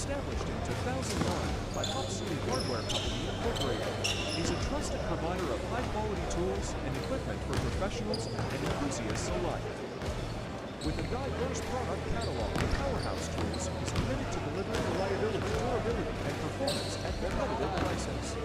established in 2009 by Matsui Hardware Company Incorporated, is a trusted provider of high-quality tools and equipment for professionals and enthusiasts alike. With a diverse product catalog, the Powerhouse Tools is committed to delivering reliability, durability, and performance at competitive prices.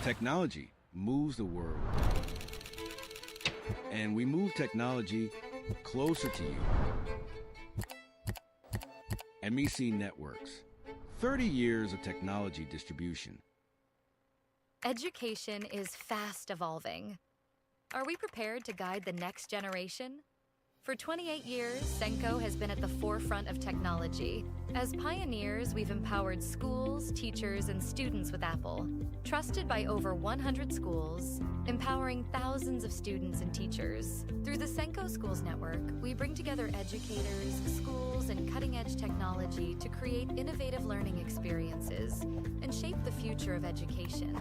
Technology moves the world, and we move technology closer to you. MEC Networks, 30 years of technology distribution. Education is fast evolving. Are we prepared to guide the next generation? For 28 years, Senko has been at the forefront of technology. As pioneers, we've empowered schools, teachers, and students with Apple. Trusted by over 100 schools, empowering thousands of students and teachers. Through the Senko Schools Network, we bring together educators, schools, and cutting-edge technology to create innovative learning experiences and shape the future of education.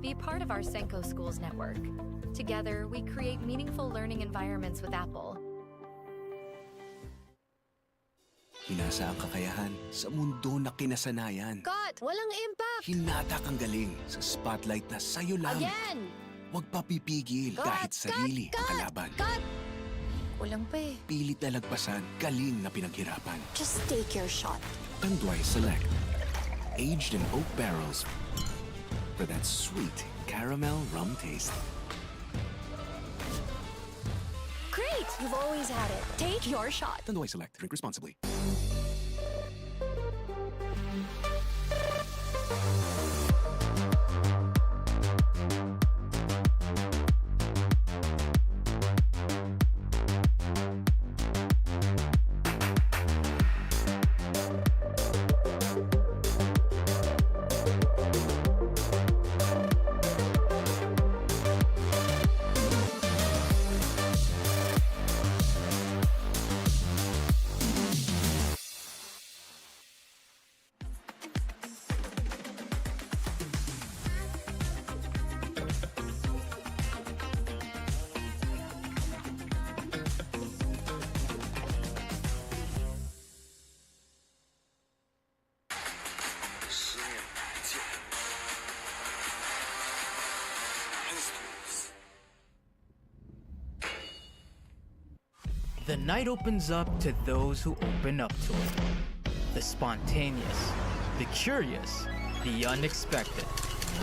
Be part of our Senko Schools Network. Together, we create meaningful learning environments with Apple. Hinasa ang kakayahan sa mundo na kinasanayan. Cut! Walang impact! Hinatak ang galing sa spotlight na sa'yo lang. Again! Huwag papipigil kahit sarili ang kalaban. Cut! Walang pa eh. Pilit na lagpasan, galing na pinaghirapan. Just take your shot. Tanduay Select. Aged in oak barrels for that sweet caramel rum taste. Great! You've always had it. Take your shot. Tanduay Select. Drink responsibly. The night opens up to those who open up to it. The spontaneous, the curious, the unexpected.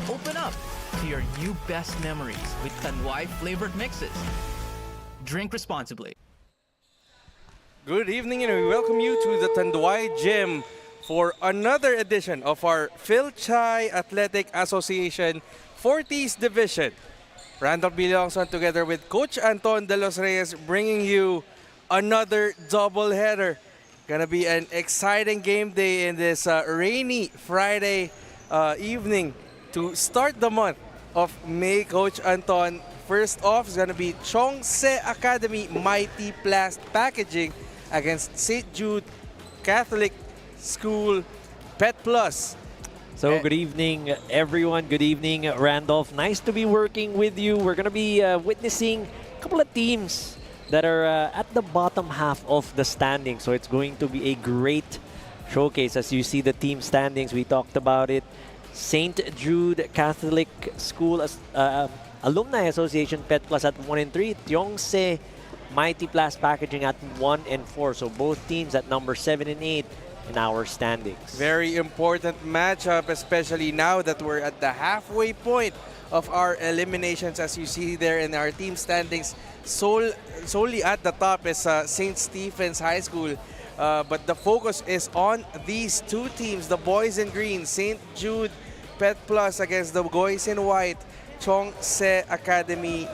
Open up to your new best memories with Tanduay flavored mixes. Drink responsibly. Good evening and we welcome you to the Tanduay Gym for another edition of our Fil-Chi Athletic Association 40s Division. Randolph Bilongson together with Coach Anton De Los Reyes bringing you another doubleheader. Gonna be an exciting game day in this rainy Friday evening to start the month of May. Coach Anton, first off is gonna be Chongse Academy Mighty PLAST Packaging against St. Jude Catholic School Pet Plus. So good evening, everyone. Good evening, Randolph. Nice to be working with you. We're going to be witnessing a couple of teams that are at the bottom half of the standings. So it's going to be a great showcase. As you see the team standings, we talked about it. St. Jude Catholic School Alumni Association Pet Plus at 1 and 3. Tiongse Mighty PLAST Packaging at 1 and 4. So both teams at number 7 and 8 in our standings. Very important matchup, especially now that we're at the halfway point of our eliminations, as you see there in our team standings. Solely at the top is St. Stephen's High School. But the focus is on these two teams, the boys in green, St. Jude Pet Plus against the boys in white, Chongse Academy,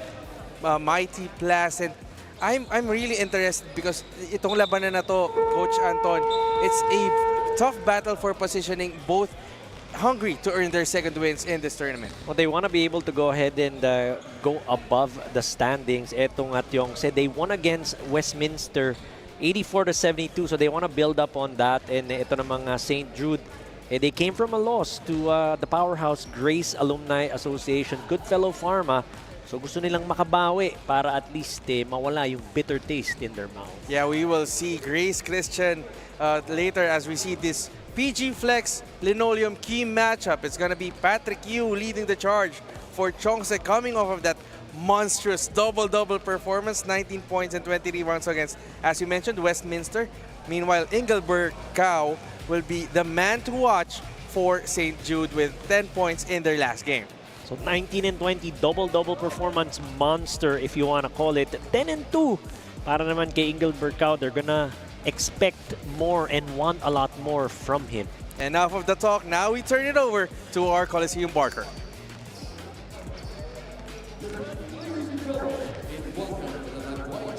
Mighty PLAST. And I'm really interested because itong labanan na to, Coach Anton, it's a tough battle for positioning, both hungry to earn their second wins in this tournament. Well, they want to be able to go ahead and go above the standings. Etong at Yongse, they won against Westminster 84-72, so they want to build up on that. And ito namang St. Jude, they came from a loss to the powerhouse Grace Alumni Association, Goodfellow Pharma. So gusto nilang makabawi para at least mawala yung bitter taste in their mouth. Yeah, we will see Grace Christian later as we see this PG Flex Linoleum key matchup. It's going to be Patrick Yu leading the charge for Chongse, coming off of that monstrous double-double performance, 19 points and 20 rebounds against, as you mentioned, Westminster. Meanwhile, Engelberg Cao will be the man to watch for St. Jude with 10 points in their last game. So 19 and 20, double-double performance monster if you want to call it. 10 and 2 para naman kay Engelberg Cao. They're gonna expect more and want a lot more from him. Enough of the talk. Now we turn it over to our Coliseum Barker.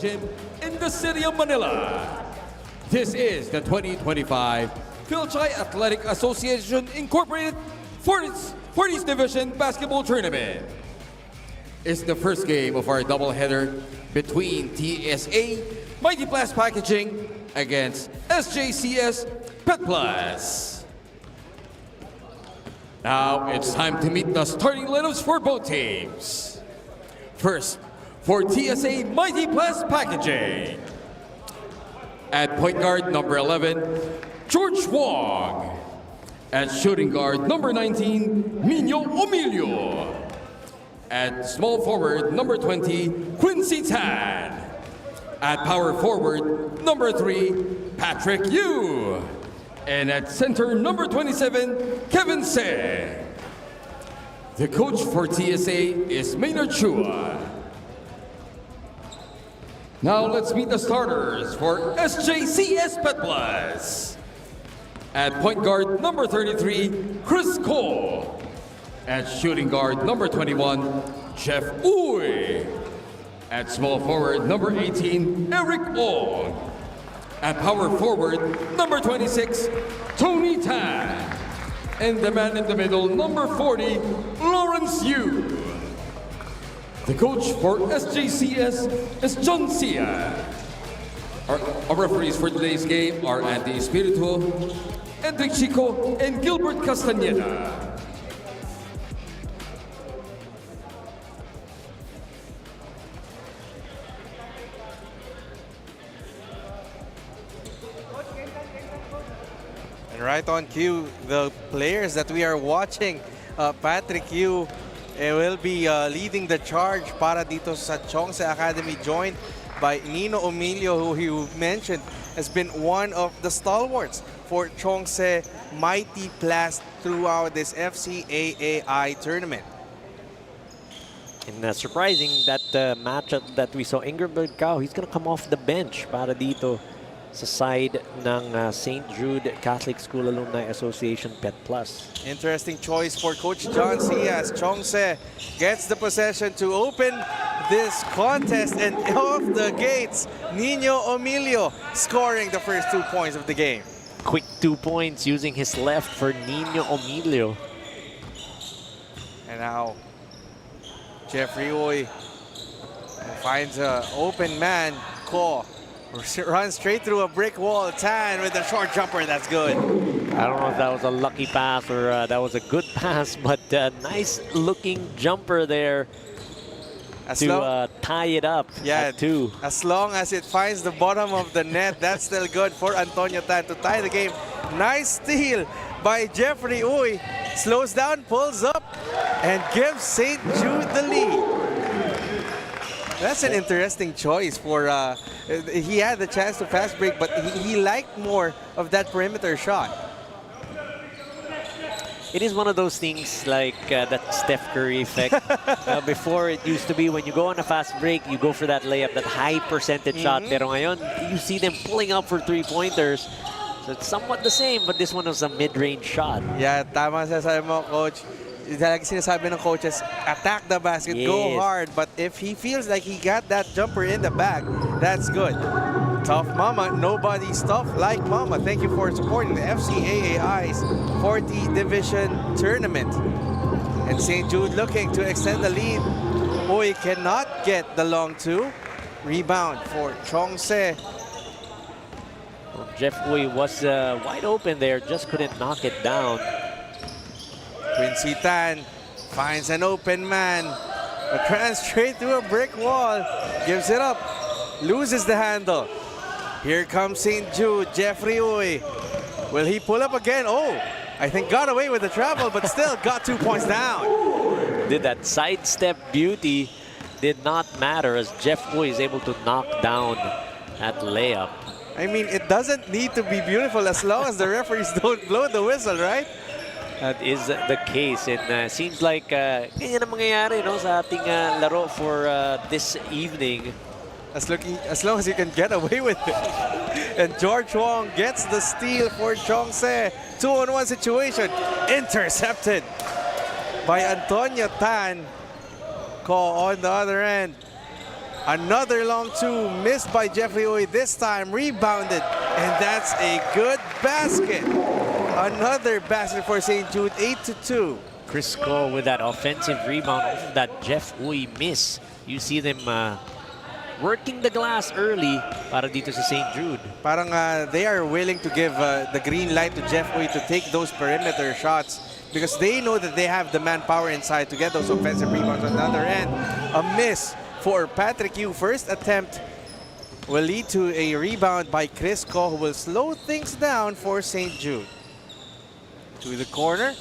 Gym in the city of Manila. This is the 2025 Fil-Chi Athletic Association Incorporated 40th Division Basketball Tournament. It's the first game of our doubleheader between TSA Mighty PLAST Packaging against SJCS Pet Plus. Now it's time to meet the starting lineups for both teams. First, for TSA Mighty PLAST Packaging. At point guard number 11, George Wong. At shooting guard number 19, Nino Omilio. At small forward number 20, Quincy Tan. At power forward number 3, Patrick Yu. And at center number 27, Kevin Se. The coach for TSA is Maynard Chua. Now let's meet the starters for SJCS Pet Plus. At point guard number 33, Chris Cole. At shooting guard number 21, Jeff Uy. At small forward number 18, Eric Ong. At power forward number 26, Tony Tan. And the man in the middle, number 40, Lawrence Yu. The coach for SJCS is John Sia. Our referees for today's game are Andy Espiritu, Enric Chico, and Gilbert Castaneda. And right on cue, the players that we are watching, Patrick Yu will be leading the charge para dito sa Chongse Academy, joined by Nino Omilio, who you mentioned has been one of the stalwarts for Chongse Mighty PLAST throughout this FCAAI tournament. And surprising that matchup that we saw, Engelberg Cao, he's gonna come off the bench para dito sa side ng St. Jude Catholic School Alumni Association Pet Plus. Interesting choice for Coach John Sia as Chongse gets the possession to open this contest, and off the gates, Nino Omilio scoring the first 2 points of the game. Quick 2 points using his left for Nino Omilio. And now Jeffrey Uy finds an open man. Ko runs straight through a brick wall. Tan with a short jumper. That's good. I don't know if that was a lucky pass or that was a good pass, but nice looking jumper there to tie it up at 2. As long as it finds the bottom of the net, that's still good for Antonio Tan to tie the game. Nice steal by Jeffrey Uy. Slows down, pulls up, and gives St. Jude the lead. That's an interesting choice for, he had the chance to fast break, but he liked more of that perimeter shot. it is one of those things like that Steph Curry effect. Before, it used to be when you go on a fast break, you go for that layup, that high percentage shot. Pero ngayon, you see them pulling up for three-pointers. So it's somewhat the same, but this one was a mid-range shot. Yeah, tama sabi mo, Coach. Talagang sinasabi ng coaches, attack the basket, go hard. But if he feels like he got that jumper in the bag, that's good. Tough Mama, nobody's tough like Mama. Thank you for supporting the FCAAI's 40 Division Tournament. And St. Jude looking to extend the lead. Uy cannot get the long two. Rebound for Chongse. Well, Jeff Uy was wide open there, just couldn't knock it down. Quincy Tan finds an open man, but runs straight through a brick wall. Gives it up, loses the handle. Here comes St. Jude, Jeffrey Uy. Will he pull up again? Oh, I think got away with the travel, but still got 2 points down. Did that sidestep beauty did not matter as Jeff Uy is able to knock down that layup. I mean, it doesn't need to be beautiful as long as the referees don't blow the whistle, right? That is the case. It seems like ganyan ang mangyayari, no, sa ating laro for this evening. As long as you can get away with it. And George Wong gets the steal for Chongse. 2-on-1 situation. Intercepted by Antonio Tan. Call on the other end. Another long two missed by Jeffrey Uy. This time rebounded. And that's a good basket. Another basket for St. Jude, 8-2. Chris Cole with that offensive rebound off of that Jeff Uy miss. You see them working the glass early para dito sa St. Jude. Parang they are willing to give the green light to Jeff Uy to take those perimeter shots because they know that they have the manpower inside to get those offensive rebounds. On the other end, a miss for Patrick Yu. First attempt will lead to a rebound by Chris Cole, who will slow things down for St. Jude. To the corner,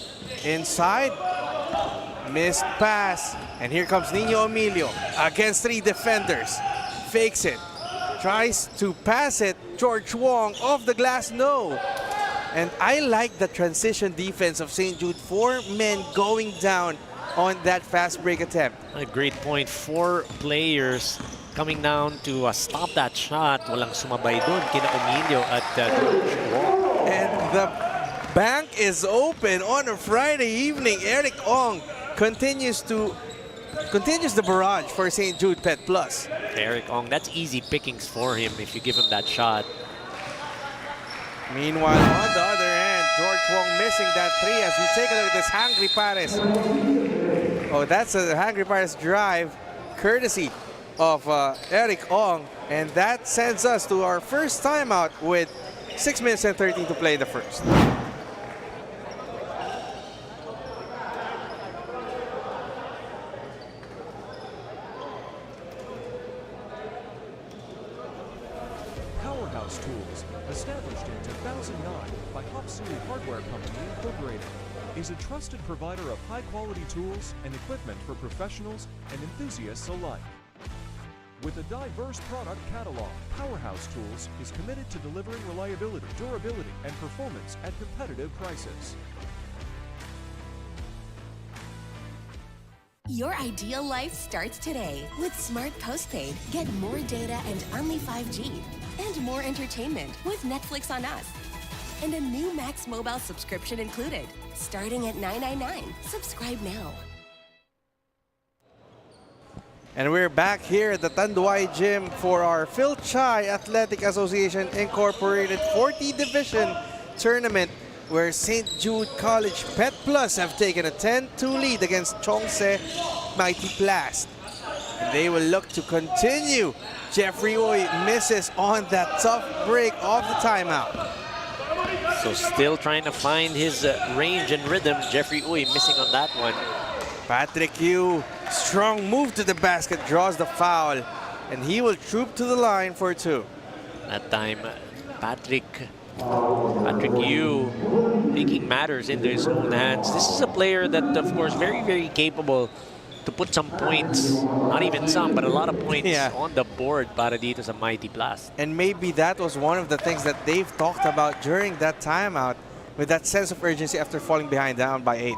inside, missed pass, and here comes Nino Emilio against 3 defenders. Fakes it, tries to pass it, George Wong off the glass, no. And I like the transition defense of St. Jude, 4 men going down on that fast break attempt. A great point, 4 players coming down to stop that shot. Walang sumabay dun, kina Emilio at George Wong. And the bank is open on a Friday evening. Eric Ong continues the barrage for St. Jude Pet Plus. Eric Ong, that's easy pickings for him if you give him that shot. Meanwhile, on the other end, George Wong missing that 3 as we take a look at this Hungry Paris. Oh, that's a Hungry Paris drive courtesy of Eric Ong, and that sends us to our first timeout with 6 minutes and 13 to play the first. Powerhouse Tools, established in 2009 by Hopsui Hardware Company Incorporated, is a trusted provider of high-quality tools and equipment for professionals and enthusiasts alike. With a diverse product catalog, Powerhouse Tools is committed to delivering reliability, durability, and performance at competitive prices. Your ideal life starts today with Smart Postpaid. Get more data and only 5G. And more entertainment with Netflix on Us. And a new Max Mobile subscription included. Starting at $9.99. Subscribe now. And we're back here at the Tanduay Gym for our Fil-Chi Athletic Association Incorporated 40 Division Tournament, where St. Jude College Pet Plus have taken a 10-2 lead against Chongse Mighty PLAST. And they will look to continue. Jeffrey Uy misses on that tough break of the timeout. So still trying to find his range and rhythm. Jeffrey Uy missing on that one. Patrick Yu, strong move to the basket, draws the foul, and he will troop to the line for 2. That time, Patrick Yu taking matters into his own hands. This is a player that, of course, very, very capable to put some points, not even some, but a lot of points on the board para dito sa Mighty PLAST. And maybe that was one of the things that they've talked about during that timeout, with that sense of urgency after falling behind down by 8.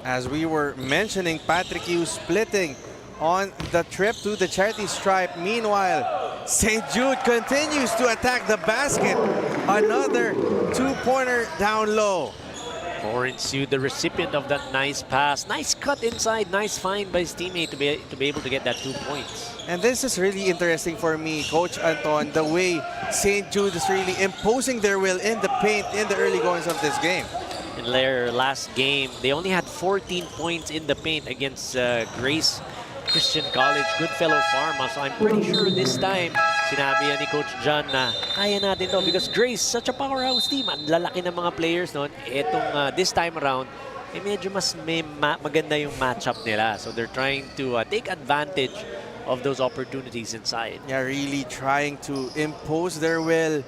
As we were mentioning, Patrick Yu splitting on the trip to the charity stripe. Meanwhile, St. Jude continues to attack the basket. Another two-pointer down low. Lawrence Yu, the recipient of that nice pass. Nice cut inside, nice find by his teammate to be able to get that 2 points. And this is really interesting for me, Coach Anton, the way St. Jude is really imposing their will in the paint in the early goings of this game. In their last game, they only had 14 points in the paint against Grace Christian College, Goodfellow Pharma. So I'm pretty sure this time, sinabi yan ni Coach John na kaya natin to because Grace, such a powerhouse team. Ang lalaki ng mga players noon. Etong this time around, medyo mas maganda yung matchup nila. So they're trying to take advantage of those opportunities inside. Yeah, really trying to impose their will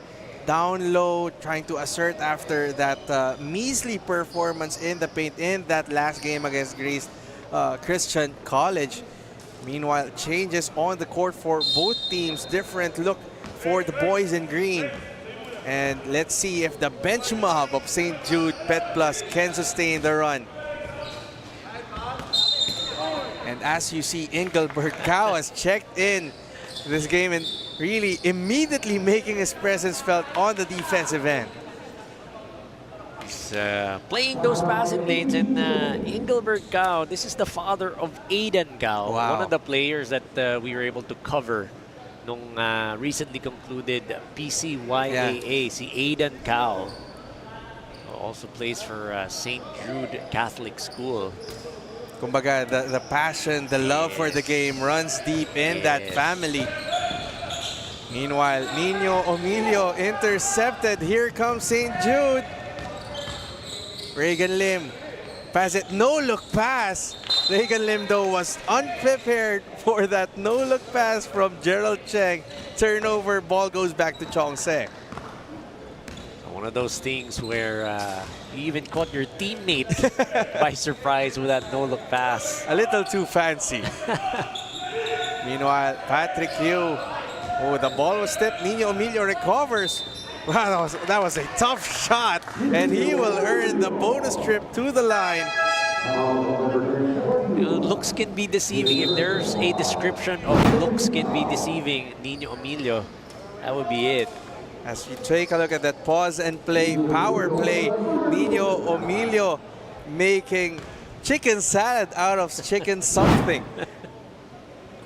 down low, trying to assert after that measly performance in the paint in that last game against Grace Christian College. Meanwhile, changes on the court for both teams. Different look for the boys in green. And let's see if the bench mob of St. Jude Pet Plus can sustain the run. And as you see, Engelbert Cao has checked in this game and really immediately making his presence felt on the defensive end. He's playing those passing lanes, and Engelbert Cao, this is the father of Aiden Cao, one of the players that we were able to cover nung recently concluded PCYAA, si Aiden Cao. Also plays for St. Jude Catholic School. Kumbaga, the passion, the love for the game runs deep in that family. Meanwhile, Nino Emilio intercepted. Here comes St. Jude. Reagan Lim pass it, no-look pass. Reagan Lim, though, was unprepared for that no-look pass from Gerald Cheng. Turnover, ball goes back to Chong Se. One of those things where you even caught your teammate by surprise with that no-look pass. A little too fancy. Meanwhile, Patrick Yu, the ball was tipped. Nino Emilio recovers. Wow, that was a tough shot, and he will earn the bonus trip to the line. Looks can be deceiving. If there's a description of looks can be deceiving, Nino Emilio, that would be it. As you take a look at that pause and play, power play, Nino Emilio making chicken salad out of chicken something.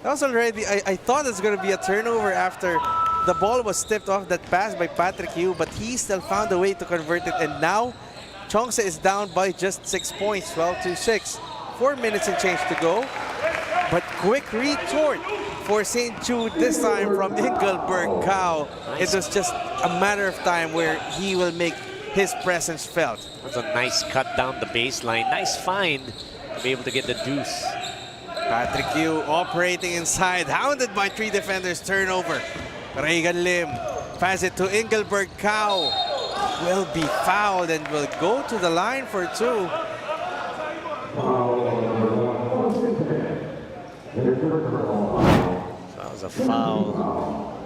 That was already, I thought it's going to be a turnover after the ball was tipped off that pass by Patrick Yu, but he still found a way to convert it. And now, Chongse is down by just 6 points, 12-6. 4 minutes and change to go. But quick retort for St. Jude, this time from Engelbert Cao. It was just a matter of time where he will make his presence felt. That's a nice cut down the baseline. Nice find to be able to get the deuce. Patrick Yu operating inside, hounded by 3 defenders, turnover. Reagan Lim pass it to Engelbert Cao. Will be fouled and will go to the line for 2. That was a foul.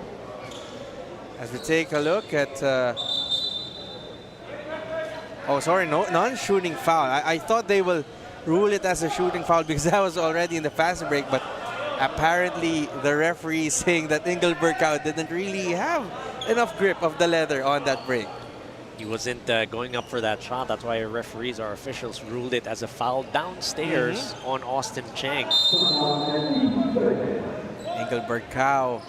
As we take a look at non-shooting foul. I thought they will rule it as a shooting foul because that was already in the fast break, but apparently the referee is saying that Engelbert Cao didn't really have enough grip of the leather on that break. He wasn't going up for that shot. That's why our referees, our officials, ruled it as a foul downstairs on Austin Cheng. Engelbert Cao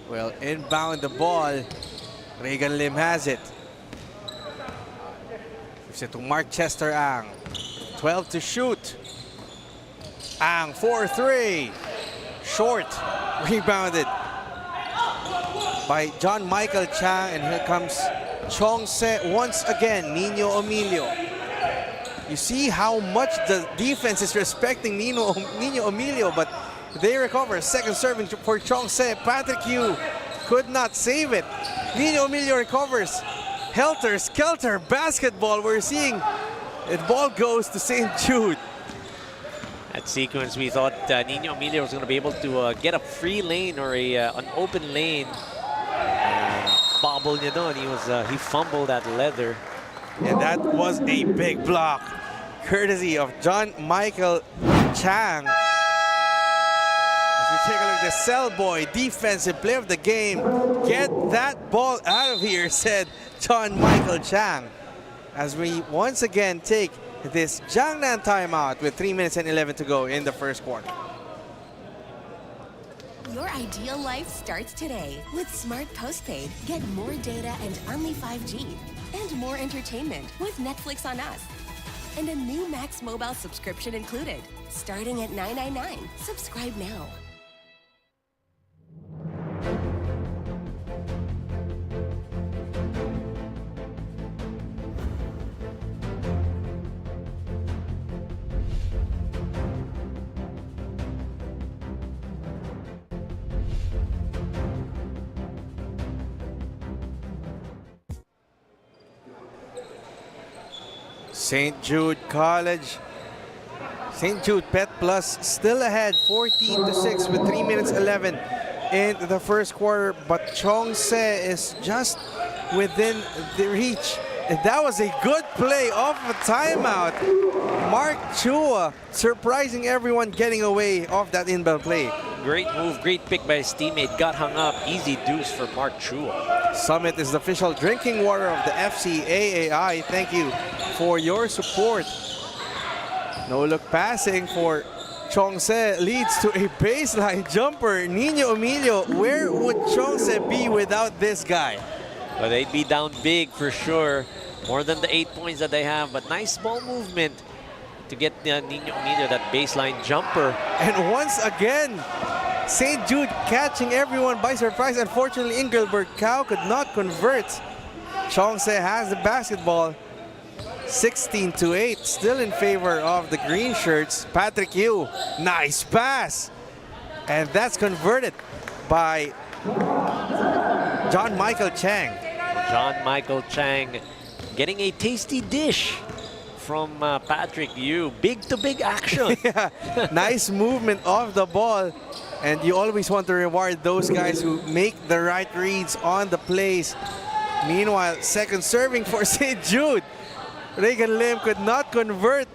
will inbound the ball. Reagan Lim has it. Gives it to Mark Chester Ang. 12 to shoot. Ang 4-3. Short. Rebounded by John Michael Chang. And here comes Chong Se once again. Nino Emilio. You see how much the defense is respecting Nino Emilio, but they recover. Second serving for Chong Se. Patrick Yu could not save it. Nino Emilio recovers. Helter-skelter basketball. We're seeing The ball goes to St. Jude. That sequence, we thought Nino Emilio was going to be able to get a free lane or an open lane. Bobble niya doon. He fumbled that leather. And that was a big block, courtesy of John Michael Chang. As we take a look at the Cell Boy, defensive player of the game. Get that ball out of here, said John Michael Chang. As we once again take this Jiangnan timeout with 3 minutes and 11 to go in the first quarter. Your ideal life starts today. With Smart Postpaid, get more data and only 5G. And more entertainment with Netflix on Us. And a new Max Mobile subscription included. Starting at $9.99. Subscribe now. St. Jude College. St. Jude Pet Plus still ahead 14-6 with 3 minutes 11 in the first quarter, but Chongse is just within the reach. And that was a good play off a timeout. Mark Chua surprising everyone, getting away off that inbound play. Great move, great pick by his teammate. Got hung up. Easy deuce for Mark Chua. Summit is the official drinking water of the SJCSAA. Thank you for your support. No look passing for Chongse leads to a baseline jumper. Nino Emilio, where would Chongse be without this guy? But they'd be down big for sure. More than the 8 points that they have. But nice ball movement to get Nino Emilio that baseline jumper. And once again, St. Jude catching everyone by surprise. Unfortunately, Engelberg Cow could not convert. Chongse has the basketball. 16-8, still in favor of the green shirts. Patrick Yu, nice pass. And that's converted by John Michael Chang. John Michael Chang getting a tasty dish from Patrick Yu. Big to big action. Yeah, nice movement of the ball. And you always want to reward those guys who make the right reads on the plays. Meanwhile, second serving for St. Jude. Reagan Lim could not convert.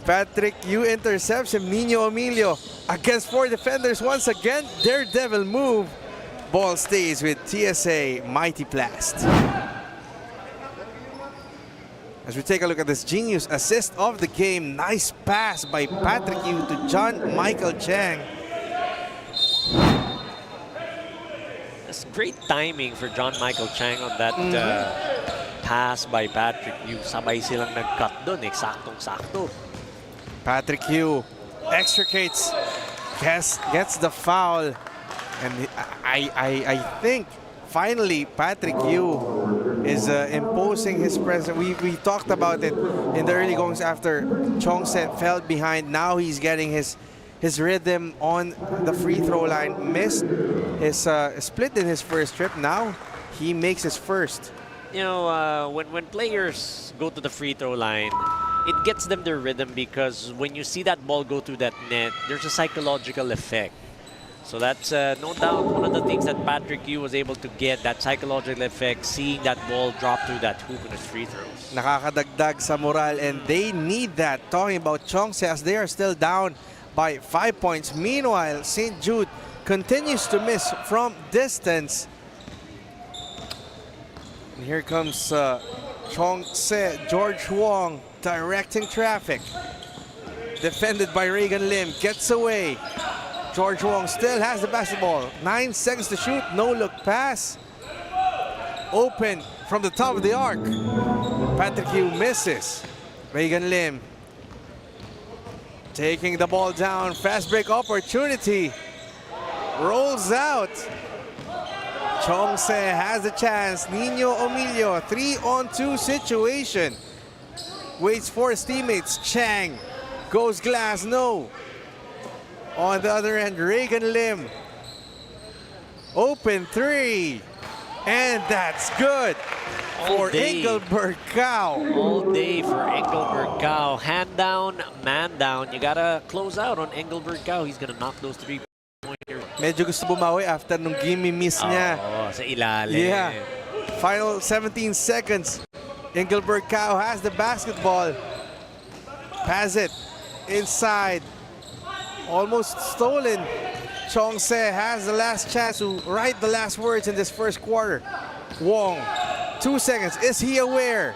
Patrick Yu intercepts him. Nino Emilio against 4 defenders once again. Daredevil move. Ball stays with TSA Mighty PLAST. As we take a look at this genius assist of the game. Nice pass by Patrick Yu to John Michael Chang. That's great timing for John Michael Chang on that pass by Patrick Yu. Sabay silang nag-cut doon, saktong-sakto. Patrick Yu extricates, gets the foul. And I think finally Patrick Yu is imposing his presence. We talked about it in the early goings after Chongse fell behind. Now he's getting his rhythm on the free throw line. Missed his split in his first trip. Now he makes his first. You know, when players go to the free throw line, it gets them their rhythm, because when you see that ball go through that net, there's a psychological effect. So that's no doubt one of the things that Patrick Yu was able to get, that psychological effect, seeing that ball drop through that hoop in his free throws. Nakakadagdag sa moral, and they need that. Talking about Chongse, as they are still down by 5 points. Meanwhile, St. Jude continues to miss from distance. And here comes Chongse, George Wong directing traffic. Defended by Reagan Lim, gets away. George Wong still has the basketball. 9 seconds to shoot, no look pass. Open from the top of the arc. Patrick Yu misses. Reagan Lim taking the ball down, fast break opportunity. Rolls out. Chongse has a chance. Nino Emilio, 3-on-2 situation. Waits for his teammates. Chang goes glass, no. On the other end, Reagan Lim. Open three. And that's good. for Engelbert Cow. All day for Engelbert Cow. Hand down, man down. You gotta close out on Engelbert Cow. He's gonna knock those 3-pointers. Medyo gusto bumawi after nung gimme miss niya. Sa ilalim. Yeah. Final 17 seconds. Engelbert Cow has the basketball. Pass it inside. Almost stolen. Chong-se has the last chance to write the last words in this first quarter. Wong, 2 seconds. Is he aware?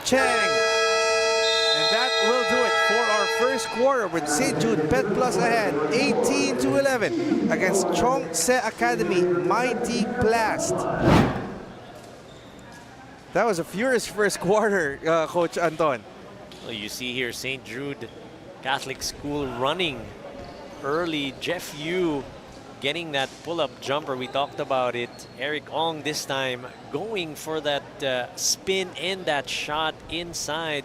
Chang. And that will do it for our first quarter with St. Jude Pet Plus ahead, 18-11 against Chong-se Academy Mighty PLAST. That was a furious first quarter, Coach Anton. Well, you see here St. Jude Catholic School running early. Jeff Yu getting that pull-up jumper. We talked about it. Eric Ong this time going for that spin and that shot inside.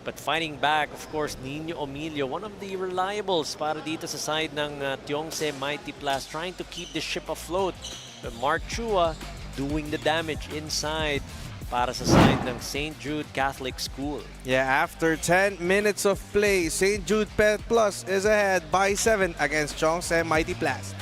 But fighting back, of course, Nino Emilio, one of the reliables para dito sa side ng Tiongse Mighty PLAST, trying to keep the ship afloat. But Mark Chua doing the damage inside para sa side ng St. Jude Catholic School. Yeah, after 10 minutes of play, St. Jude Pet Plus is ahead by 7 against Chong-se Mighty PLAST.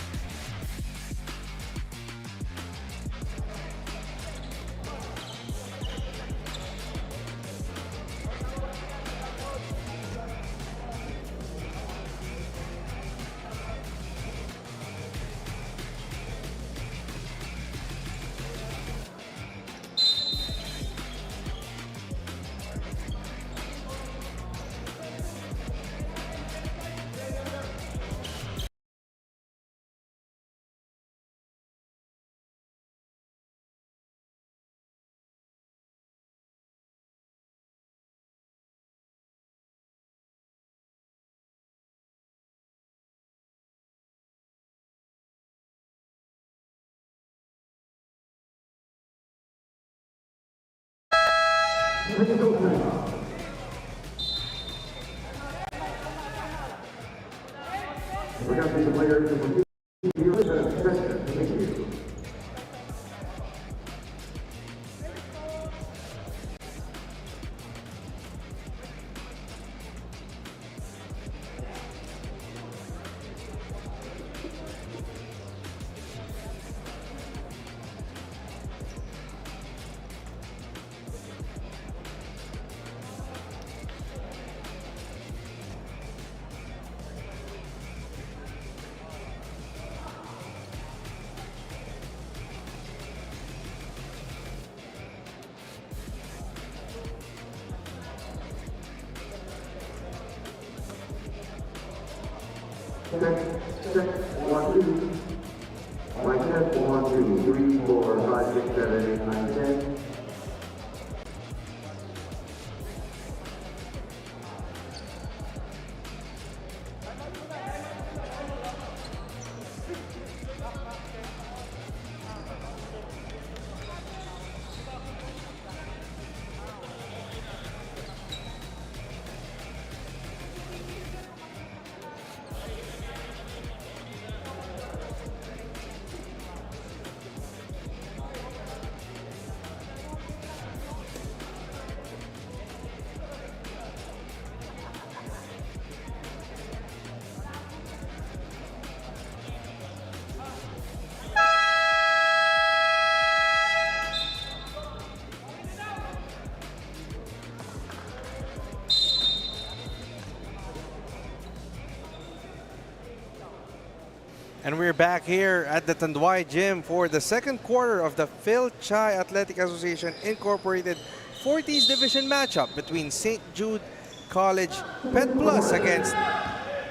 And we're back here at the Tanduay Gym for the second quarter of the Fil-Chi Athletic Association Incorporated 40s Division matchup between St. Jude College Pet Plus against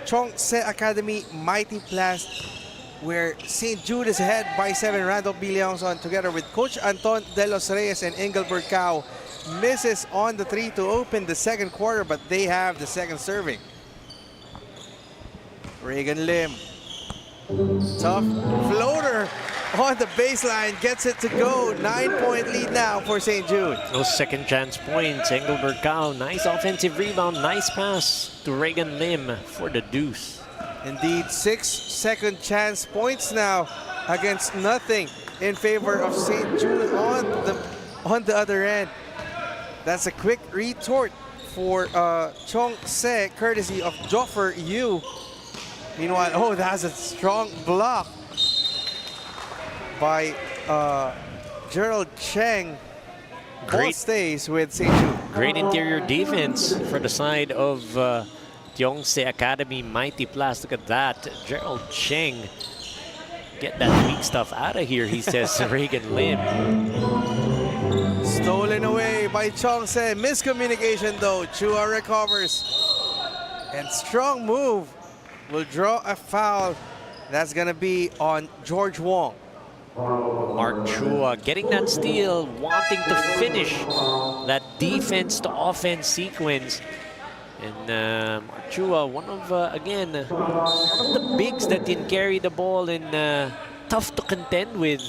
Chong-se Academy Mighty PLAST, where St. Jude is ahead by 7. Randolph Biliangson together with Coach Anton De Los Reyes and Engelbert Cow misses on the 3 to open the second quarter, but they have the second serving. Reagan Lim. Tough floater on the baseline, gets it to go. 9-point lead now for St. Jude. Those second chance points. Engelbert Cow, nice offensive rebound, nice pass to Reagan Lim for the deuce. Indeed, 6 second chance points now against nothing in favor of St. Jude on the on the other end. That's a quick retort for Chong Se, courtesy of Joffer Yu. Meanwhile, oh, that's a strong block by Gerald Cheng. Ball stays with St. Jude. Great interior defense for the side of Yongse Academy. Mighty PLAST. Look at that. Gerald Cheng. Get that weak stuff out of here, he says. Reagan Lim. Stolen away by Chongse. Miscommunication though. Chua recovers. And strong move. Will draw a foul. That's gonna be on George Wong. Mark Chua getting that steal, wanting to finish that defense to offense sequence. And Mark Chua, one of the bigs that can carry the ball and tough to contend with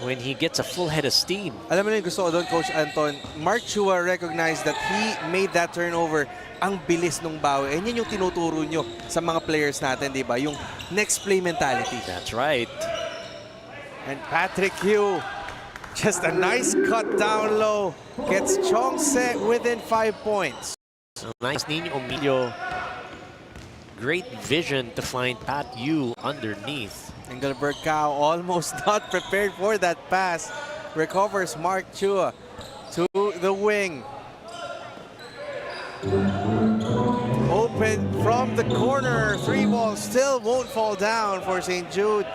when he gets a full head of steam. Alam mo na yung gusto ko doon, Coach Anton, Mark Chua recognized that he made that turnover. Ang bilis nung bawi. And yun yung tinuturo nyo sa mga players natin, di ba? Yung next play mentality. That's right. And Patrick Yu, just a nice cut down low. Gets Chongse within 5 points. So nice Nino Emilio. Great vision to find Pat Yu underneath. Engelberg Cao almost not prepared for that pass. Recovers Mark Chua to the wing. Open from the corner. 3 ball still won't fall down for St. Jude.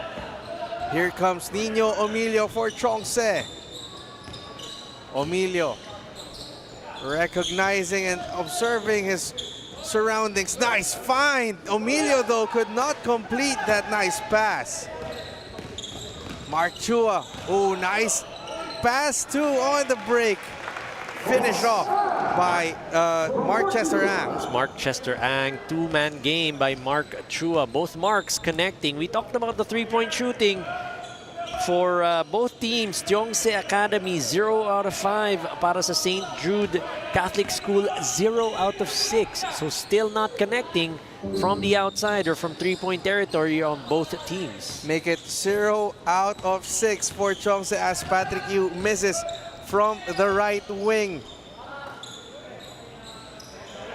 Here comes Nino Emilio for Chongse. Emilio recognizing and observing his surroundings. Nice find. Emilio, though, could not complete that nice pass. Mark Chua. Oh, nice pass, too, on the break. Finished off by Mark Chester Ang. Mark Chester Ang, two-man game by Mark Chua. Both marks connecting. We talked about the three-point shooting for both teams. Yongse Academy, 0 out of 5. Para sa St. Jude Catholic School, 0 out of 6. So still not connecting from the outside or from three-point territory on both teams. Make it 0 out of 6 for Chongse as Patrick Yu misses from the right wing.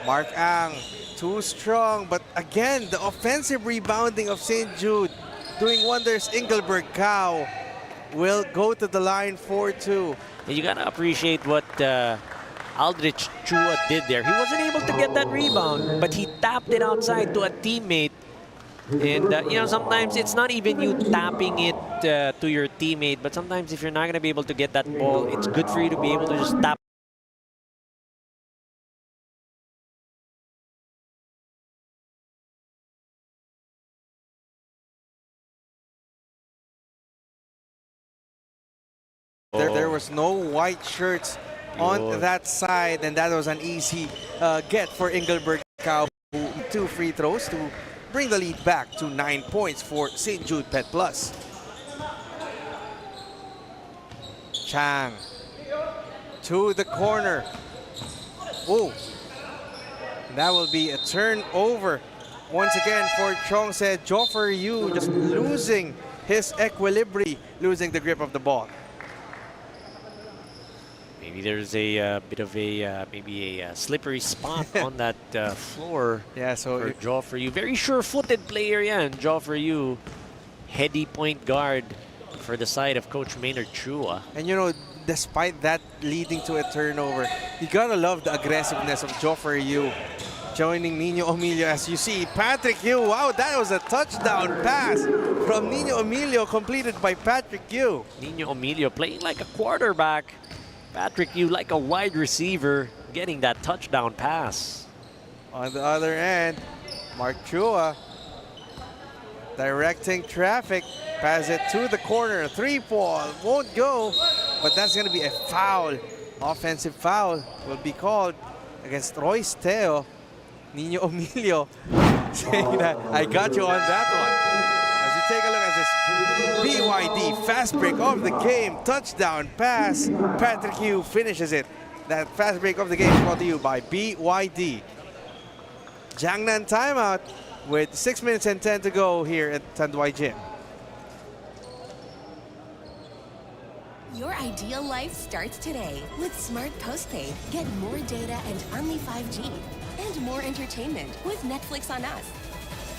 Mark Ang, too strong, but again, the offensive rebounding of St. Jude doing wonders. Engelberg Cao will go to the line 4-2. And you gotta appreciate what Aldrich Chua did there. He wasn't able to get that rebound, but he tapped it outside to a teammate. And you know, sometimes it's not even you tapping it to your teammate, but sometimes if you're not gonna be able to get that ball, it's good for you to be able to just tap. There was no white shirts on that side, and that was an easy get for Engelberg Cao. 2 free throws to bring the lead back to 9 points for St. Jude Pet Plus. Chang to the corner. Oh, that will be a turnover once again for Chongse. Joffer Yu just losing his equilibrium, losing the grip of the ball. Maybe there's a bit of a maybe a slippery spot on that floor. Yeah, so for Joffer Yu, very sure-footed player, yeah, and Joffer Yu, heady point guard for the side of Coach Maynard Chua. And you know, despite that leading to a turnover, you gotta love the aggressiveness of Joffer Yu joining Nino Emilio. As you see, Patrick Yu, wow, that was a touchdown pass from Nino Emilio completed by Patrick Yu. Nino Emilio playing like a quarterback. Patrick Yu like a wide receiver, getting that touchdown pass. On the other end, Mark Chua directing traffic, pass it to the corner. 3-ball won't go, but that's going to be a foul. Offensive foul will be called against Royce Teo. Nino Emilio saying that, I got you on that one. As you take a look at this BYD fast break of the game, touchdown pass. Patrick Yu finishes it. That fast break of the game is brought to you by BYD. Jiangnan timeout with 6 minutes and 10 to go here at Tanduay Gym. Your ideal life starts today. With Smart Postpaid, get more data and only 5G. And more entertainment with Netflix on Us.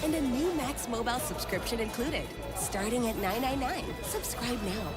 And a new Max Mobile subscription included. Starting at $9.99. Subscribe now.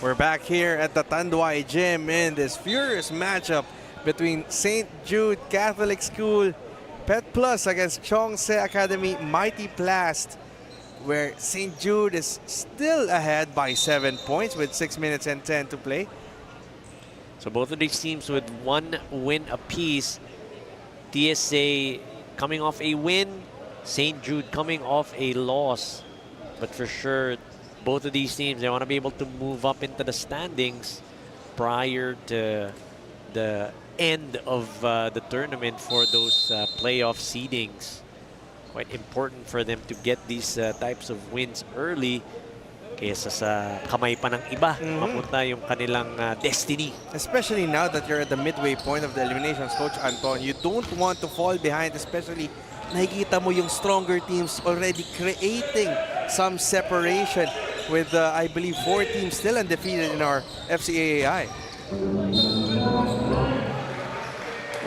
We're back here at the Tanduay Gym in this furious matchup between St. Jude Catholic School Pet Plus against Chongse Academy Mighty PLAST, where St. Jude is still ahead by 7 points with 6 minutes and 10 to play. So both of these teams with 1 win apiece. TSA coming off a win, St. Jude coming off a loss. But for sure, both of these teams, they want to be able to move up into the standings prior to the end of the tournament for those playoff seedings. Quite important for them to get these types of wins early kaysa sa kamay pa ng iba mapunta yung kanilang destiny. Especially now that you're at the midway point of the eliminations, Coach Anton, you don't want to fall behind, especially nakikita mo yung stronger teams already creating some separation with, I believe, 4 teams still undefeated in our FCAAI.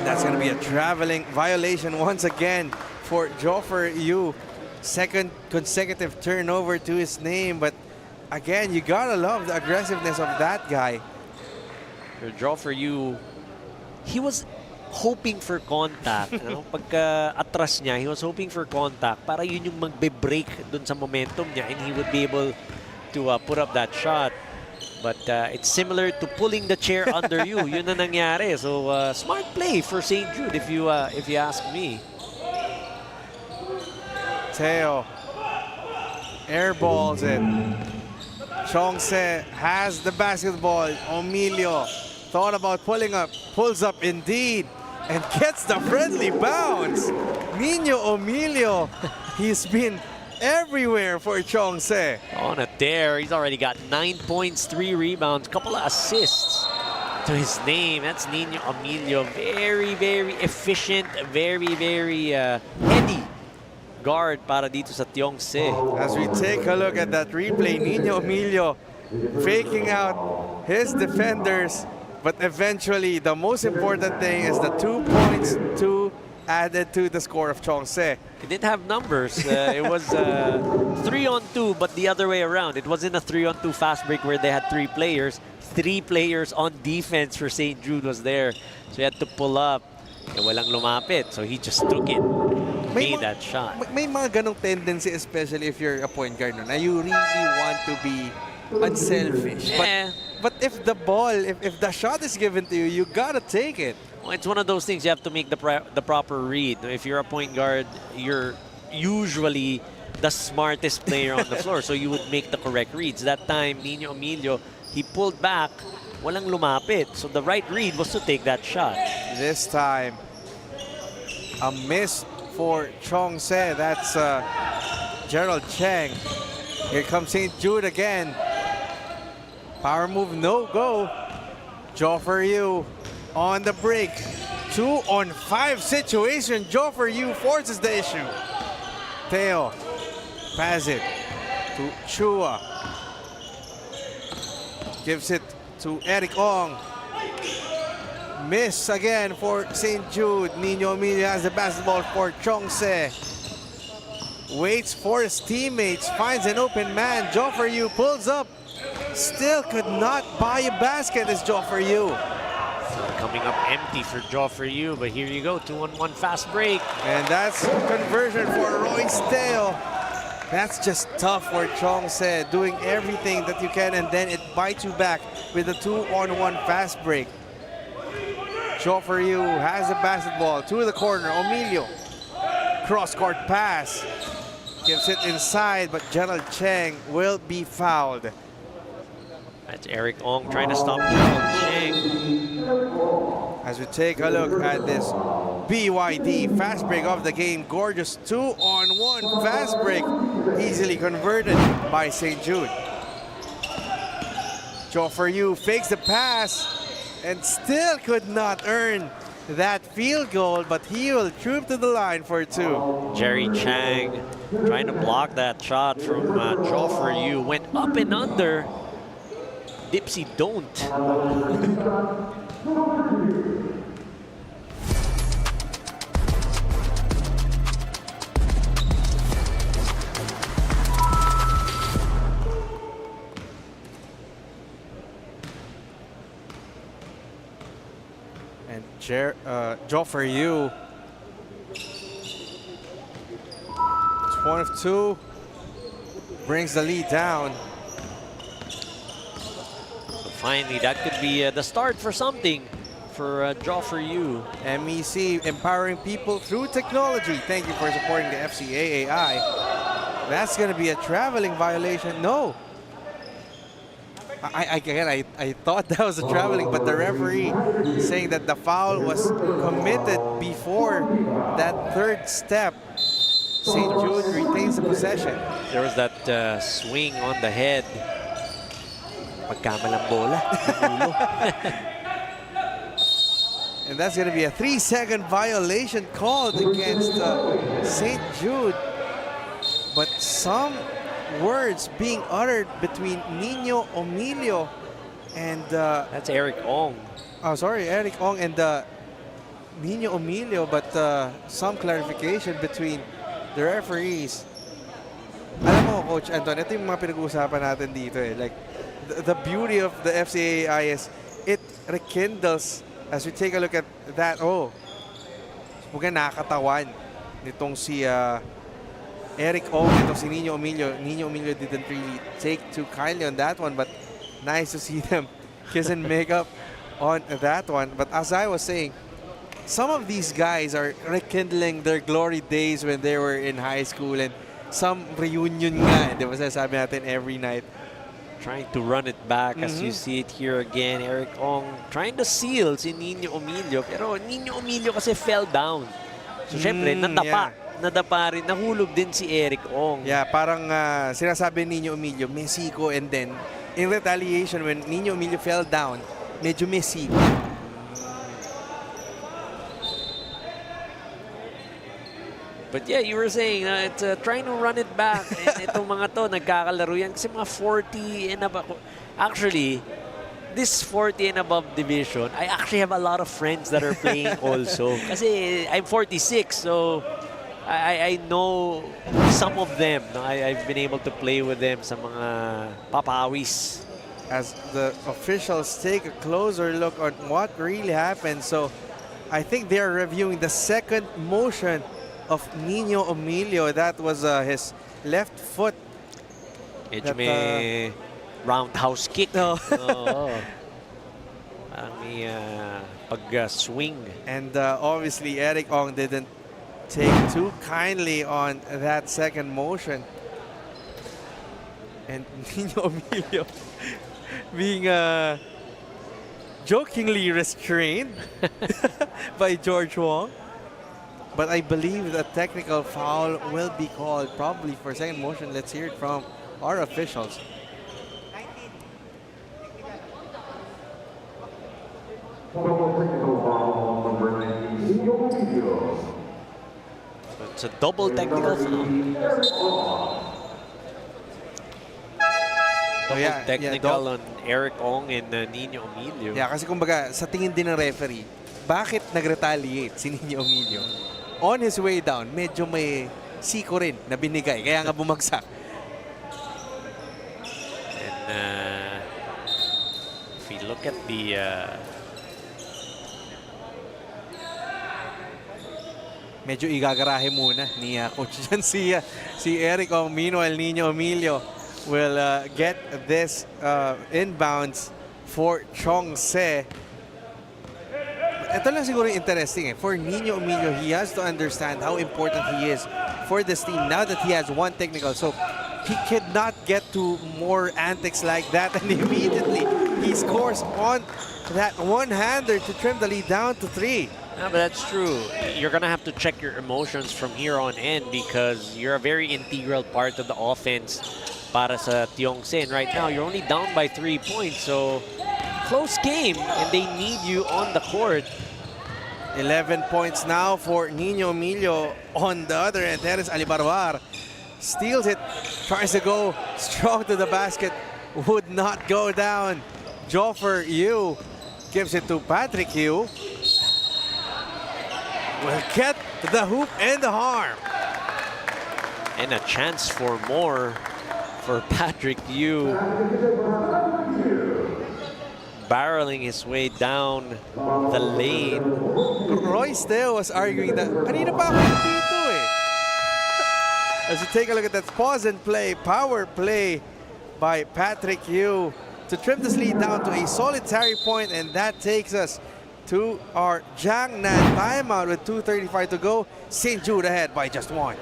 That's going to be a traveling violation once again for Joffer Yu. Second consecutive turnover to his name, but again, you gotta love the aggressiveness of that guy. For Joffer Yu, he was hoping for contact. Pagka atras niya, he was hoping for contact para yun yung magbe-break dun sa momentum niya and he would be able to put up that shot. But it's similar to pulling the chair under you. Yun na nangyari. So smart play for St. Jude if you ask me. Teo airballs it. Chongse has the basketball. Emilio thought about pulling up, pulls up indeed, and gets the friendly bounce. Nino Emilio, he's been everywhere for Chongse. On a tear, he's already got 9 points, 3 rebounds, couple of assists to his name. That's Nino Emilio. Very, very efficient, very, very heady guard para dito sa Tiongse. As we take a look at that replay, Nino Emilio faking out his defenders, but eventually the most important thing is the 2 points added to the score of Chongse. It didn't have numbers. It was 3-on-2, but the other way around. It wasn't a 3-on-2 fast break where they had 3 players. 3 players on defense for St. Jude was there. So he had to pull up. Walang lumapit. So he just took it. Made that shot. May mga ganong tendency, especially if you're a point guard, na you really want to be unselfish. But if the ball, if the shot is given to you, you gotta take it. Well, it's one of those things you have to make the proper read. If you're a point guard, you're usually the smartest player on the floor, so you would make the correct reads. That time, Nino Emilio, he pulled back, walang lumapit. So the right read was to take that shot. This time, a miss for Chongse. That's Gerald Cheng. Here comes St. Jude again. Power move, no go. Joffer Yu on the break. 2-on-5 situation. Joffer Yu forces the issue. Teo pass it to Chua. Gives it to Eric Ong. Miss again for St. Jude. Nino Emilio has the basketball for Chongse. Waits for his teammates. Finds an open man. Joffer Yu pulls up. Still could not buy a basket as Joffer Yu. Coming up empty for Joffer Yu, but here you go. 2-on-1 fast break. And that's conversion for Royce Teo. That's just tough for Chongse. Doing everything that you can, and then it bites you back with a 2-on-1 fast break. Joffer Yu has the basketball to the corner. Emilio, cross-court pass. Gives it inside, but Gerald Cheng will be fouled. That's Eric Ong trying to stop Gerald Cheng. As we take a look at this BYD fast break of the game. Gorgeous 2-on-1 fast break. Easily converted by St. Jude. Joe for you fakes the pass and still could not earn that field goal, but he will troop to the line for 2. Jerry Chang trying to block that shot from Joe for you. Went up and under. Dipsy don't. And Joe for you. It's 1 of 2. Brings the lead down. So finally, that could be the start for something for Joe for you. MEC empowering people through technology. Thank you for supporting the FCAAI. That's going to be a traveling violation. No. I thought that was a traveling, but the referee saying that the foul was committed before that third step. St. Jude retains the possession. There was that swing on the head. Pagkamalang bola. And that's going to be a 3-second violation called against St. Jude. But some words being uttered between Nino Emilio and that's Eric Ong. Oh, sorry, Eric Ong and Nino Emilio, but some clarification between the referees. Alam mo, Coach Anton, ito yung mga pinag-uusapan natin dito eh. Like, the beauty of the FCAI is it rekindles as we take a look at that. Oh, huwag nakatawan nitong si Eric Ong, itong si Nino Emilio. Nino Emilio didn't really take too kindly on that one, but nice to see them kiss and make up on that one. But as I was saying, some of these guys are rekindling their glory days when they were in high school, and some reunion nga, di ba sabi natin every night. Trying to run it back as you see it here again. Eric Ong trying to seal si Nino Emilio, pero Nino Emilio kasi fell down. So syempre, nadapa. Yeah. Nadapa rin, nahulog din si Eric Ong. Yeah, parang sinasabi ni Nino Emilio, Mexico, and then in retaliation when Nino Emilio fell down, medyo Mexico. But yeah, you were saying it's trying to run it back. And itong mga to, nagkakalaro yan kasi mga 40 and above. Actually, this 40 and above division, I actually have a lot of friends that are playing also. Kasi I'm 46, so I know some of them. No? I've been able to play with them sa mga papawis. As the officials take a closer look on what really happened. So I think they are reviewing the second motion of Nino Emilio. That was his left foot. Medyo may roundhouse kick. No. Oo. Parang may pag-swing. And obviously, Eric Ong didn't take too kindly on that second motion. And Nino Emilio being jokingly restrained by George Wong. But I believe the technical foul will be called probably for second motion. Let's hear it from our officials. It's a double technical foul. Double technical on Eric Ong and Nino Emilio. Yeah, kasi kumbaga sa tingin din ng referee, bakit nag-retaliate si Nino Emilio? On his way down, medyo may siko rin na binigay, kaya nga bumagsak. And if we look at the medyo igagarahe muna ni Coach dyan si Eric Ong. Meanwhile, Nino Emilio will get this inbounds for Chong Se. Ito lang siguro interesting eh. For Nino Emilio, he has to understand how important he is for this team now that he has one technical. So he could not get to more antics like that, and immediately he he scores on that one-hander to trim the lead down to 3. Yeah, but that's true. You're going to have to check your emotions from here on in because you're a very integral part of the offense para sa Tiongse. And right now, you're only down by 3 points. So, close game, and they need you on the court. 11 points now for Nino Emilio. On the other end, there is Alibarbar. Steals it, tries to go strong to the basket. Would not go down. Joffer Yu gives it to Patrick Yu. Will get the hoop and the harm. And a chance for more for Patrick Yu. Barreling his way down the lane. Royce Teo was arguing that, kanina pa ako dito eh. As you take a look at that pause and play, power play by Patrick Yu to trim this lead down to a solitary point, and that takes us to our Jiangnan timeout with 2:35 to go. St. Jude ahead by just 1.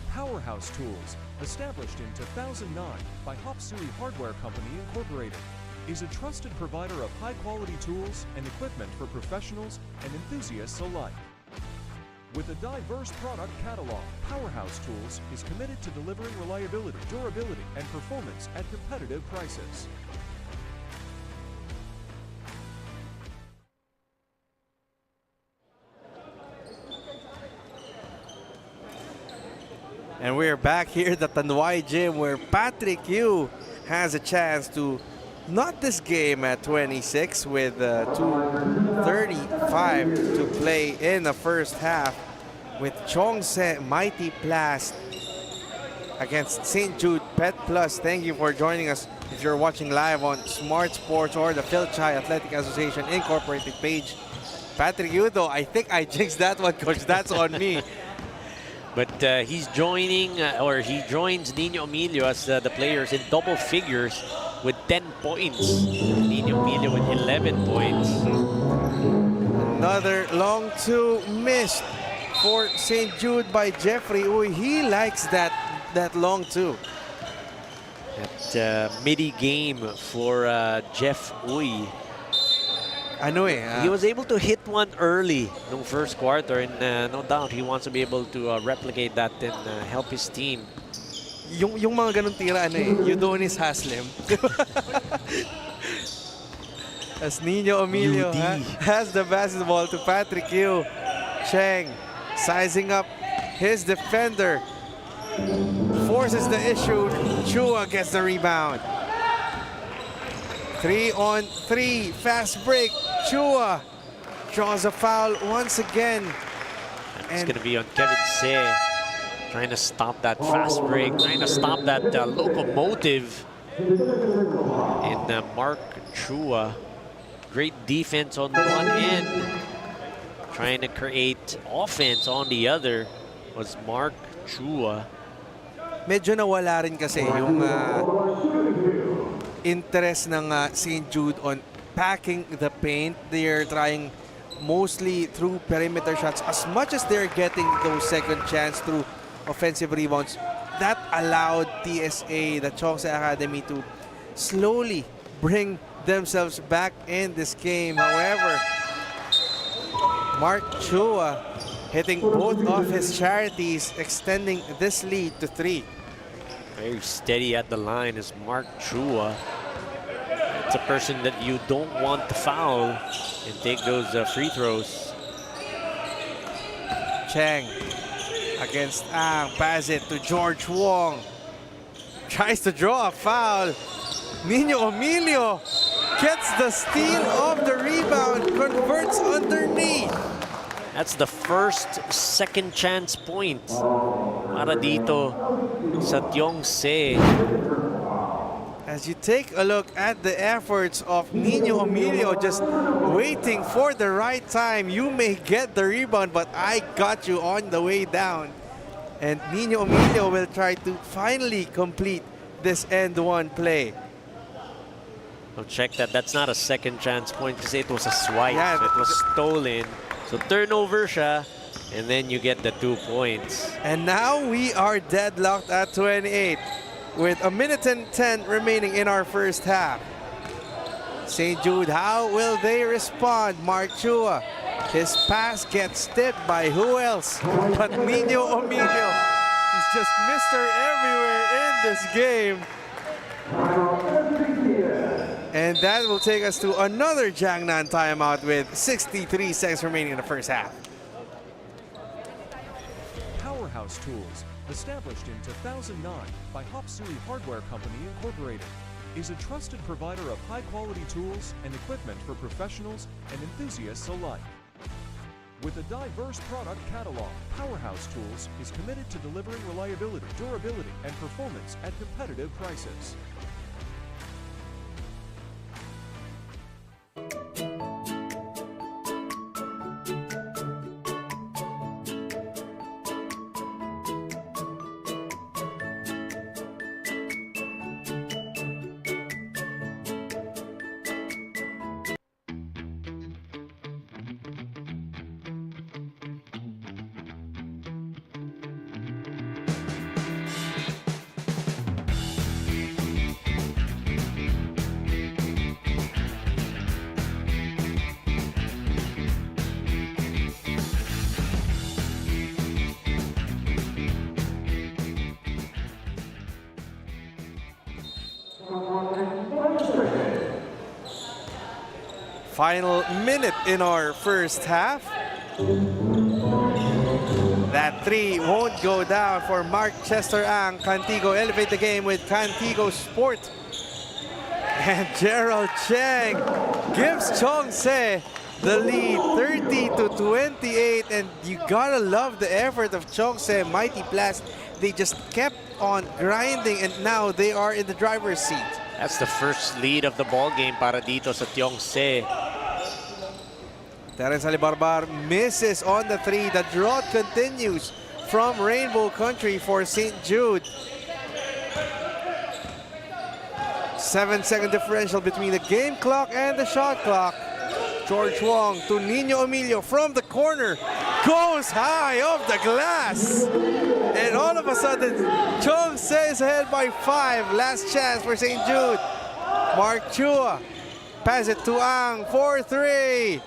Powerhouse Tools, established in 2009 by Hopsui Hardware Company Incorporated, is a trusted provider of high-quality tools and equipment for professionals and enthusiasts alike. With a diverse product catalog, Powerhouse Tools is committed to delivering reliability, durability, and performance at competitive prices. And we're back here at the Tanduay Gym where Patrick Yu has a chance to not this game at 26 with 2:35 to play in the first half with Chongse Mighty PLAST against St. Jude Pet Plus. Thank you for joining us if you're watching live on Smart Sports or the Fil-Chi Athletic Association Incorporated page. Patrick Yu, though, I think I jinxed that one, Coach. That's on me. But he's joining, or he joins Nino Emilio as the players in double figures with 10 points. Nino Emilio with 11 points. Another long two missed for St. Jude by Jeffrey Uy. He likes that long two. That midi game for Jeff Uy. He was able to hit one early in the first quarter, and no doubt he wants to be able to replicate that and help his team. Yung mga ganun tira, Udonis Haslem. As Nino Emilio has the basketball to Patrick Yu. Cheng sizing up his defender. Forces the issue. Chua gets the rebound. 3-on-3, fast break. Chua draws a foul once again. It's going to be on Kevin Se, trying to stop that fast break, trying to stop that locomotive. And Mark Chua, great defense on one end, trying to create offense on the other was Mark Chua. Medyo nawala rin kasi yung interest ng St. Jude on packing the paint. They're trying mostly through perimeter shots. As much as they're getting those second chance through offensive rebounds, that allowed TSA, the Chongse Academy, to slowly bring themselves back in this game. However, Mark Chua hitting both of his charities, extending this lead to 3. Very steady at the line is Mark Chua. It's a person that you don't want to foul and take those free throws. Cheng against Ang, pass it to George Wong. Tries to draw a foul. Nino Emilio gets the steal of the rebound, converts underneath. That's the first second chance point para dito sa Tiongse. As you take a look at the efforts of Nino Emilio, just waiting for the right time. You may get the rebound, but I got you on the way down. And Nino Emilio will try to finally complete this end one play. So check that. That's not a second chance point because it was a swipe. Yeah, so it was stolen. So turnover siya. And then you get the 2 points. And now we are deadlocked at 28 with a minute and 10 remaining in our first half. St. Jude, how will they respond? Mark Chua, his pass gets tipped by who else but Nino Omilio. He's just Mr. Everywhere in this game. And that will take us to another Jiangnan timeout with 63 seconds remaining in the first half. Powerhouse Tools, established in 2009 by Hopsui Hardware Company Incorporated, is a trusted provider of high-quality tools and equipment for professionals and enthusiasts alike. With a diverse product catalog, Powerhouse Tools is committed to delivering reliability, durability, and performance at competitive prices. Final minute in our first half. That three won't go down for Mark Chester Ang. Cantigo elevate the game with Cantigo Sport. And Gerald Cheng gives Chongse the lead, 30-28. And you gotta love the effort of Chongse, Mighty PLAST. They just kept on grinding and now they are in the driver's seat. That's the first lead of the ball game para dito sa Tiongse. Terence Alibarbar misses on the three. The drought continues from Rainbow Country for St. Jude. 7-second differential between the game clock and the shot clock. George Wong to Nino Emilio from the corner. Goes high off the glass. And all of a sudden, Chongse is ahead by 5. Last chance for St. Jude. Mark Chua. Pass it to Ang for 3.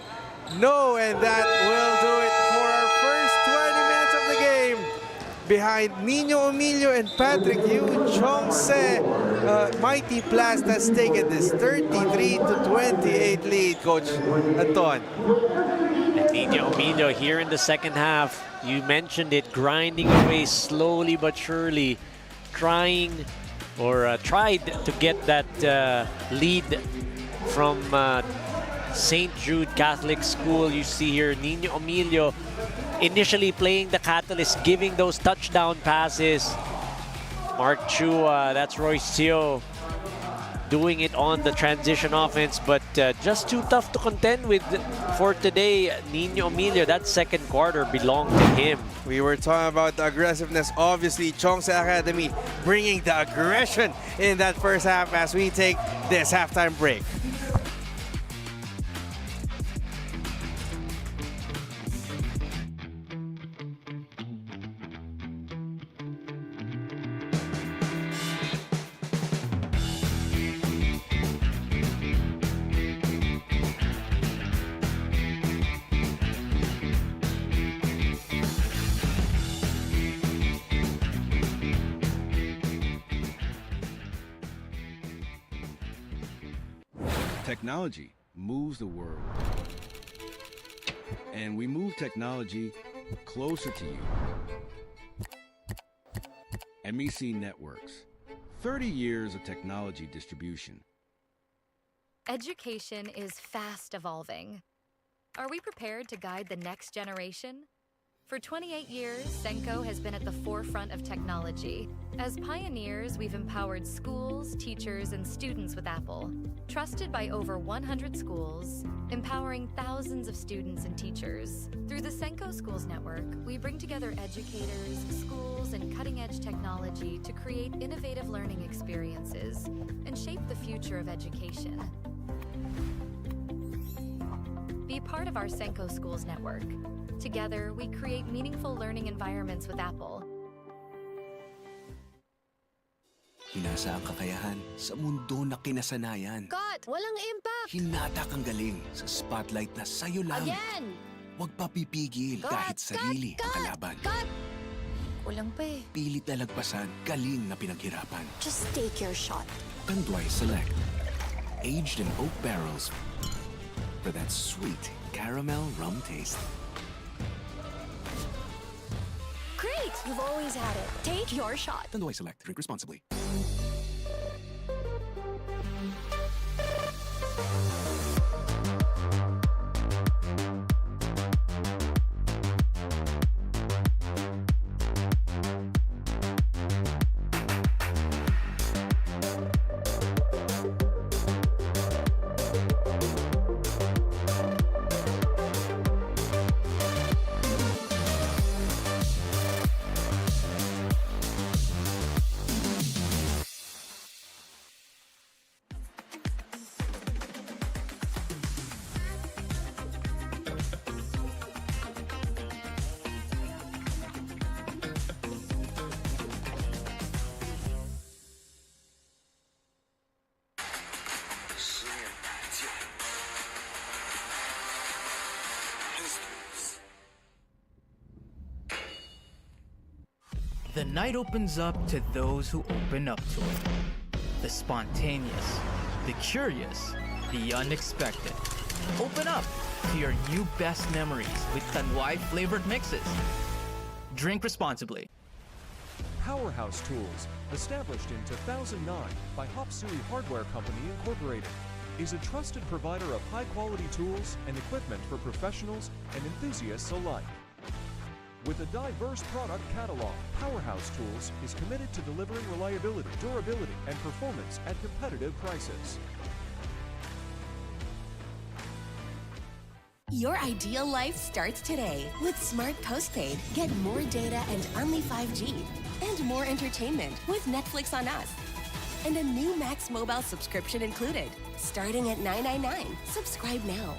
No, and that will do it for our first 20 minutes of the game. Behind Nino Emilio and Patrick Yu, Chongse, Mighty PLAST has taken this 33-28 lead, Coach Anton. And Nino Emilio here in the second half, you mentioned it, grinding away slowly but surely, tried to get that lead from St. Jude Catholic School. You see here Nino Emilio initially playing the catalyst, giving those touchdown passes. Mark Chua, that's Royce Seo, doing it on the transition offense, but just too tough to contend with for today. Nino Emilio, that second quarter belonged to him. We were talking about the aggressiveness. Obviously, Chongse Academy bringing the aggression in that first half as we take this halftime break. Technology moves the world. And we move technology closer to you. MEC Networks, 30 years of technology distribution. Education is fast evolving. Are we prepared to guide the next generation? For 28 years, Senko has been at the forefront of technology. As pioneers, we've empowered schools, teachers, and students with Apple. Trusted by over 100 schools, empowering thousands of students and teachers. Through the Senko Schools Network, we bring together educators, schools, and cutting-edge technology to create innovative learning experiences and shape the future of education. Be part of our Senko Schools Network. Together, we create meaningful learning environments with Apple. Hinasa ang kakayahan sa mundo na kinasanayan. Cut! Walang impact! Hinatak ang galing sa spotlight na sa'yo lang. Again! Huwag papipigil kahit sarili ang kalaban. Cut! Kulang pa eh. Pilit na lagpasan, galing na pinaghirapan. Just take your shot. Tanduay Select. Aged in oak barrels for that sweet caramel rum taste. Great! You've always had it. Take your shot. Tanduay Select. Drink responsibly. The night opens up to those who open up to it. The spontaneous, the curious, the unexpected. Open up to your new best memories with Tanduay flavored mixes. Drink responsibly. Powerhouse Tools, established in 2009 by Hopsui Hardware Company Incorporated, is a trusted provider of high-quality tools and equipment for professionals and enthusiasts alike. With a diverse product catalog, Powerhouse Tools is committed to delivering reliability, durability, and performance at competitive prices. Your ideal life starts today. With Smart Postpaid, get more data and only 5G. And more entertainment with Netflix on Us. And a new Max Mobile subscription included. Starting at $9.99. Subscribe now.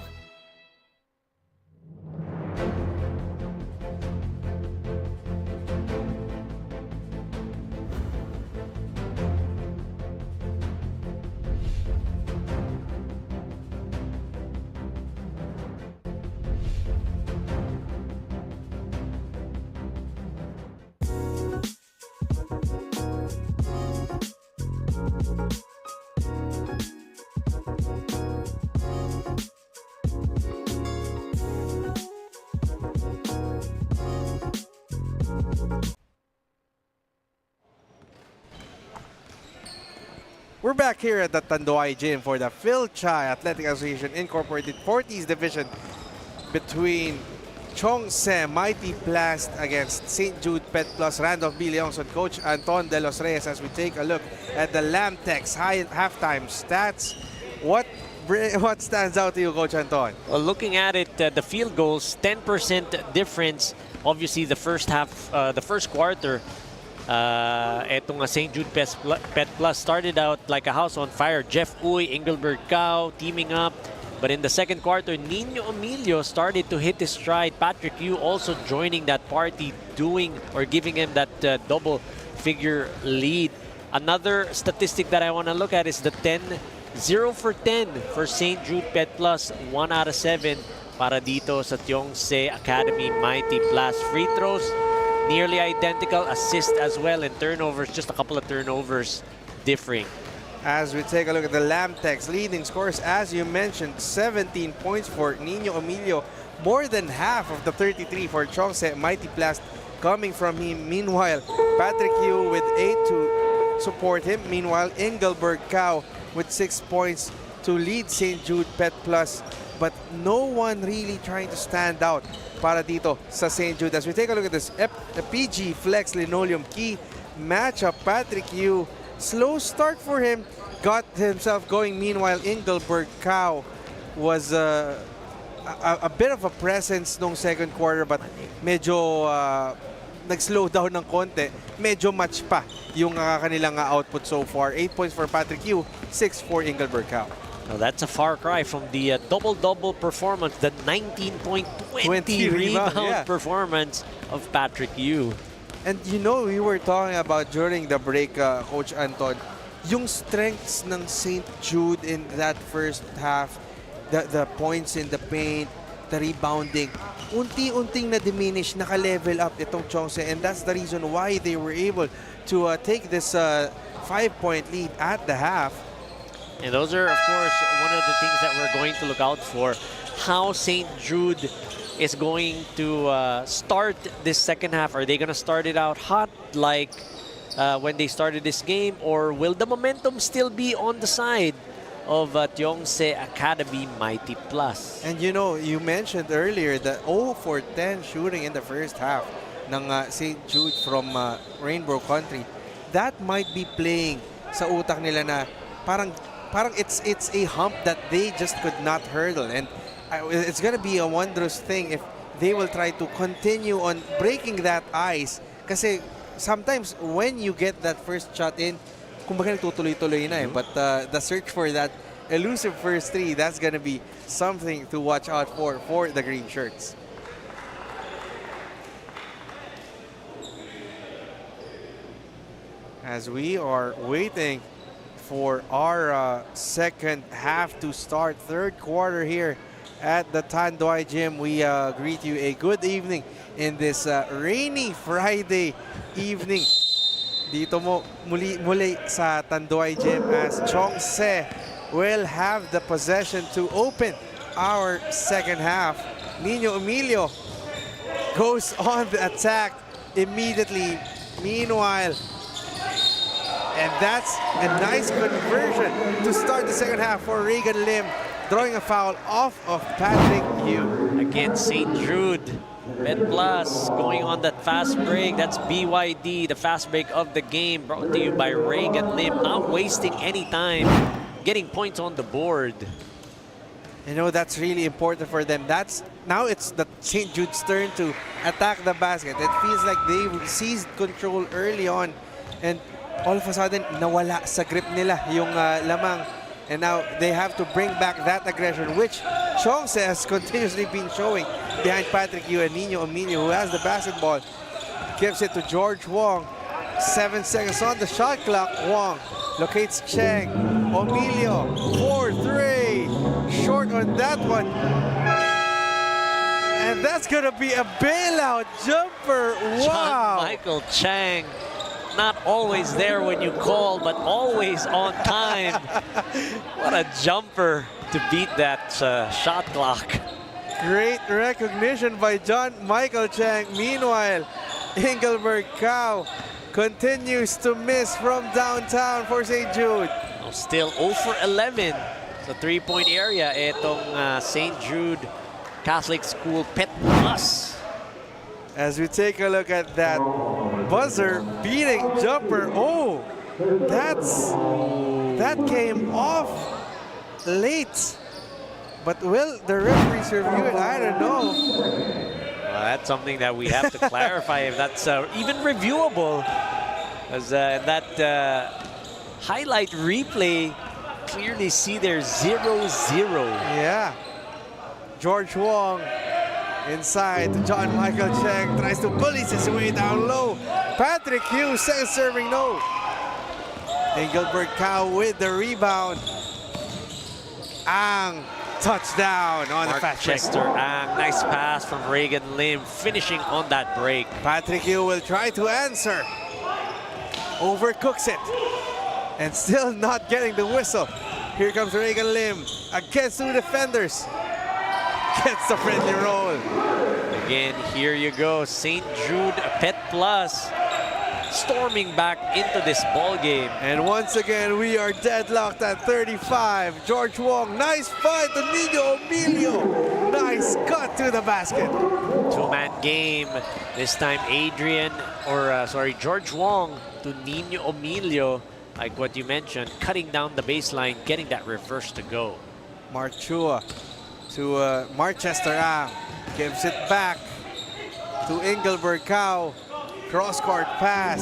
We're back here at the Tanduay Gym for the Fil-Chi Athletic Association Incorporated 40s division between Chongse Mighty PLAST against St. Jude Pet Plus Randolph B. Leon's and Coach Anton De Los Reyes as we take a look at the Lamtex halftime stats. What stands out to you, Coach Anton? Well, looking at it, the field goals, 10% difference. Obviously, the first half, the first quarter, etong St. Jude Pet Plus started out like a house on fire. Jeff Uy, Engelberg Cao teaming up. But in the second quarter, Nino Emilio started to hit his stride. Patrick Yu also joining that party, doing or giving him that double figure lead. Another statistic that I want to look at is the 0 for 10 for St. Jude Pet Plus, 1 out of 7 para dito sa Tiongse Academy Mighty PLAST. Free throws, nearly identical. Assist as well, and turnovers, just a couple of turnovers differing. As we take a look at the Lamtex leading scores, as you mentioned, 17 points for Nino Emilio, more than half of the 33 for Chongse Mighty PLAST coming from him. Meanwhile, Patrick Yu with 8 to support him. Meanwhile, Engelberg Cao with 6 points to lead St. Jude Pet Plus but no one really trying to stand out para dito sa St. Jude. As we take a look at this, the PG Flex Linoleum Key matchup, Patrick Yu, slow start for him, got himself going. Meanwhile, Engelberg Cow was a bit of a presence nung second quarter, but medyo nag-slow down ng konti. Medyo match pa yung kanilang output so far. 8 points for Patrick Yu, 6 for Engelberg Cow. Now that's a far cry from the double-double performance, the 19.20 rebound performance of Patrick Yu. And you know, we were talking about during the break, Coach Anton, yung strengths ng St. Jude in that first half, the points in the paint, the rebounding, unti-unting na-diminish, naka-level up itong Chongse, and that's the reason why they were able to take this 5-point lead at the half. And those are, of course, one of the things that we're going to look out for. How St. Jude is going to start this second half. Are they going to start it out hot like when they started this game? Or will the momentum still be on the side of Tiongse Academy Mighty Plus? And you know, you mentioned earlier the 0 for 10 shooting in the first half ng St. Jude from Rainbow Country. That might be playing sa utak nila na parang it's a hump that they just could not hurdle, and it's gonna be a wondrous thing if they will try to continue on breaking that ice. Kasi sometimes when you get that first shot in, kumbaga nagtutuloy-tuloy na eh. But the search for that elusive first three, that's gonna be something to watch out for the green shirts. As we are waiting for our second half to start, third quarter here at the Tanduay Gym, we greet you a good evening in this rainy Friday evening. Dito mo muli sa Tanduay Gym as Chongse will have the possession to open our second half. Nino Emilio goes on the attack immediately. Meanwhile, and that's a nice conversion to start the second half for Regan Lim, drawing a foul off of Patrick Yu. Again, St. Jude, Bet Plus, going on that fast break. That's BYD, the fast break of the game, brought to you by Regan Lim. Not wasting any time, getting points on the board. You know, that's really important for them. Now it's the St. Jude's turn to attack the basket. It feels like they seized control early on, and all of a sudden, nawala sa grip nila yung lamang. And now they have to bring back that aggression, which Chongse has continuously been showing behind Patrick Yu and Nino Emilio, who has the basketball. Gives it to George Wong. 7 seconds on the shot clock. Wong locates Cheng. Emilio, 4-3. Short on that one. And that's going to be a bailout jumper. Wow. John Michael Chang. Not always there when you call, but always on time. What a jumper to beat that shot clock. Great recognition by John Michael Chang. Meanwhile, Engelberg Cow continues to miss from downtown for St. Jude. Still 0 for 11 sa three-point area. Itong St. Jude Catholic School Pet Plus. As we take a look at that buzzer beating jumper. Oh, that came off late. But will the referees review it? I don't know. Well, that's something that we have to clarify if that's even reviewable. As that highlight replay clearly see there 0-0. Yeah. George Wong inside. John Michael Cheng tries to bully his way down low. Patrick Hughes, second serving, no. Engelberg Cow with the rebound. Ang, touchdown on the fast break. Chester Ang, nice pass from Regan Lim, finishing on that break. Patrick Hughes will try to answer. Overcooks it. And still not getting the whistle. Here comes Regan Lim against two defenders. Gets the friendly roll. Again, here you go. St. Jude Pet Plus storming back into this ball game. And once again, we are deadlocked at 35. George Wong, nice fight to Nino Emilio. Nice cut to the basket. Two-man game. This time, George Wong to Nino Emilio. Like what you mentioned, cutting down the baseline, getting that reverse to go. Marchua to Marchester Ang. Gives it back to Engelberg Cow. Cross-court pass.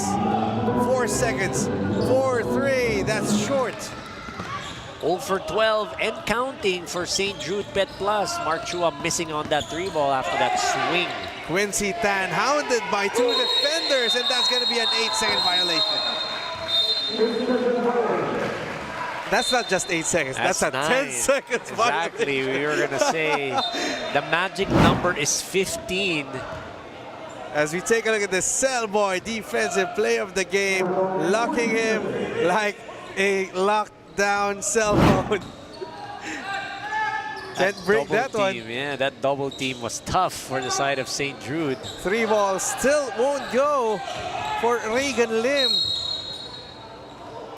4 seconds. 4-3. That's short. 0 for 12 and counting for St. Jude Pet Plus. Marchua missing on that 3 ball after that swing. Quincy Tan hounded by 2 defenders, and that's going to be an 8-second violation. That's not just 8 seconds. That's a 10 seconds violation. Exactly. We were going to say the magic number is 15. As we take a look at the Cell Boy defensive play of the game, locking him like a lockdown cell phone. Can't break that one. Yeah, that double team was tough for the side of St. Jude. 3 balls still won't go for Regan Lim.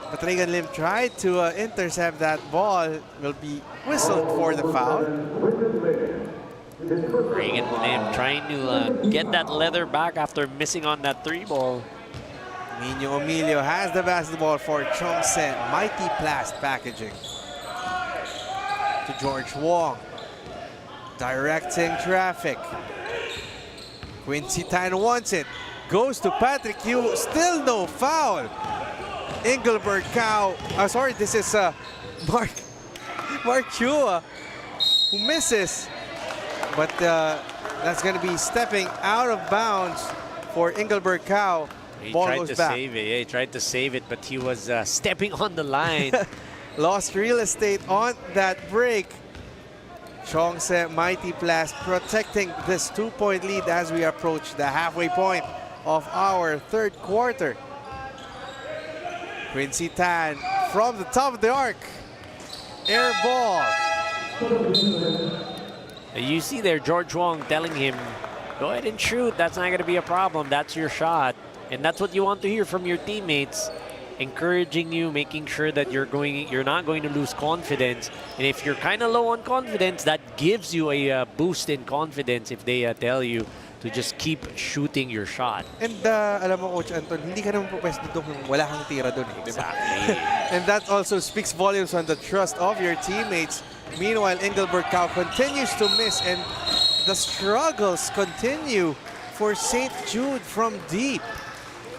But Regan Lim tried to intercept that ball. Will be whistled for the foul. Regan Lim trying to get that leather back after missing on that 3 ball. Nino Emilio has the basketball for Chongse. Mighty Plast packaging. To George Wong. Directing traffic. Quincy Tan wants it. Goes to Patrick Yu. Still no foul. Engelberg Cow. This is Mark Chua who misses. But that's going to be stepping out of bounds for Engelberg Cow. He Ball tried goes to back. save it. Yeah, he tried to save it, but he was stepping on the line. Lost real estate on that break. Chongse Mighty Plast protecting this 2-point lead as we approach the halfway point of our 3rd quarter. Quincy Tan from the top of the arc. Air ball. You see there George Wong telling him, go ahead and shoot. That's not going to be a problem. That's your shot. And that's what you want to hear from your teammates. Encouraging you, making sure that you're not going to lose confidence. And if you're kind of low on confidence, that gives you a boost in confidence if they tell you to just keep shooting your shot. And alam mo, Coach Anton, hindi ka naman pwede doon kung wala kang tira doon. Exactly. And that also speaks volumes on the trust of your teammates. Meanwhile, Engelberg Cow continues to miss, and the struggles continue for St. Jude from deep.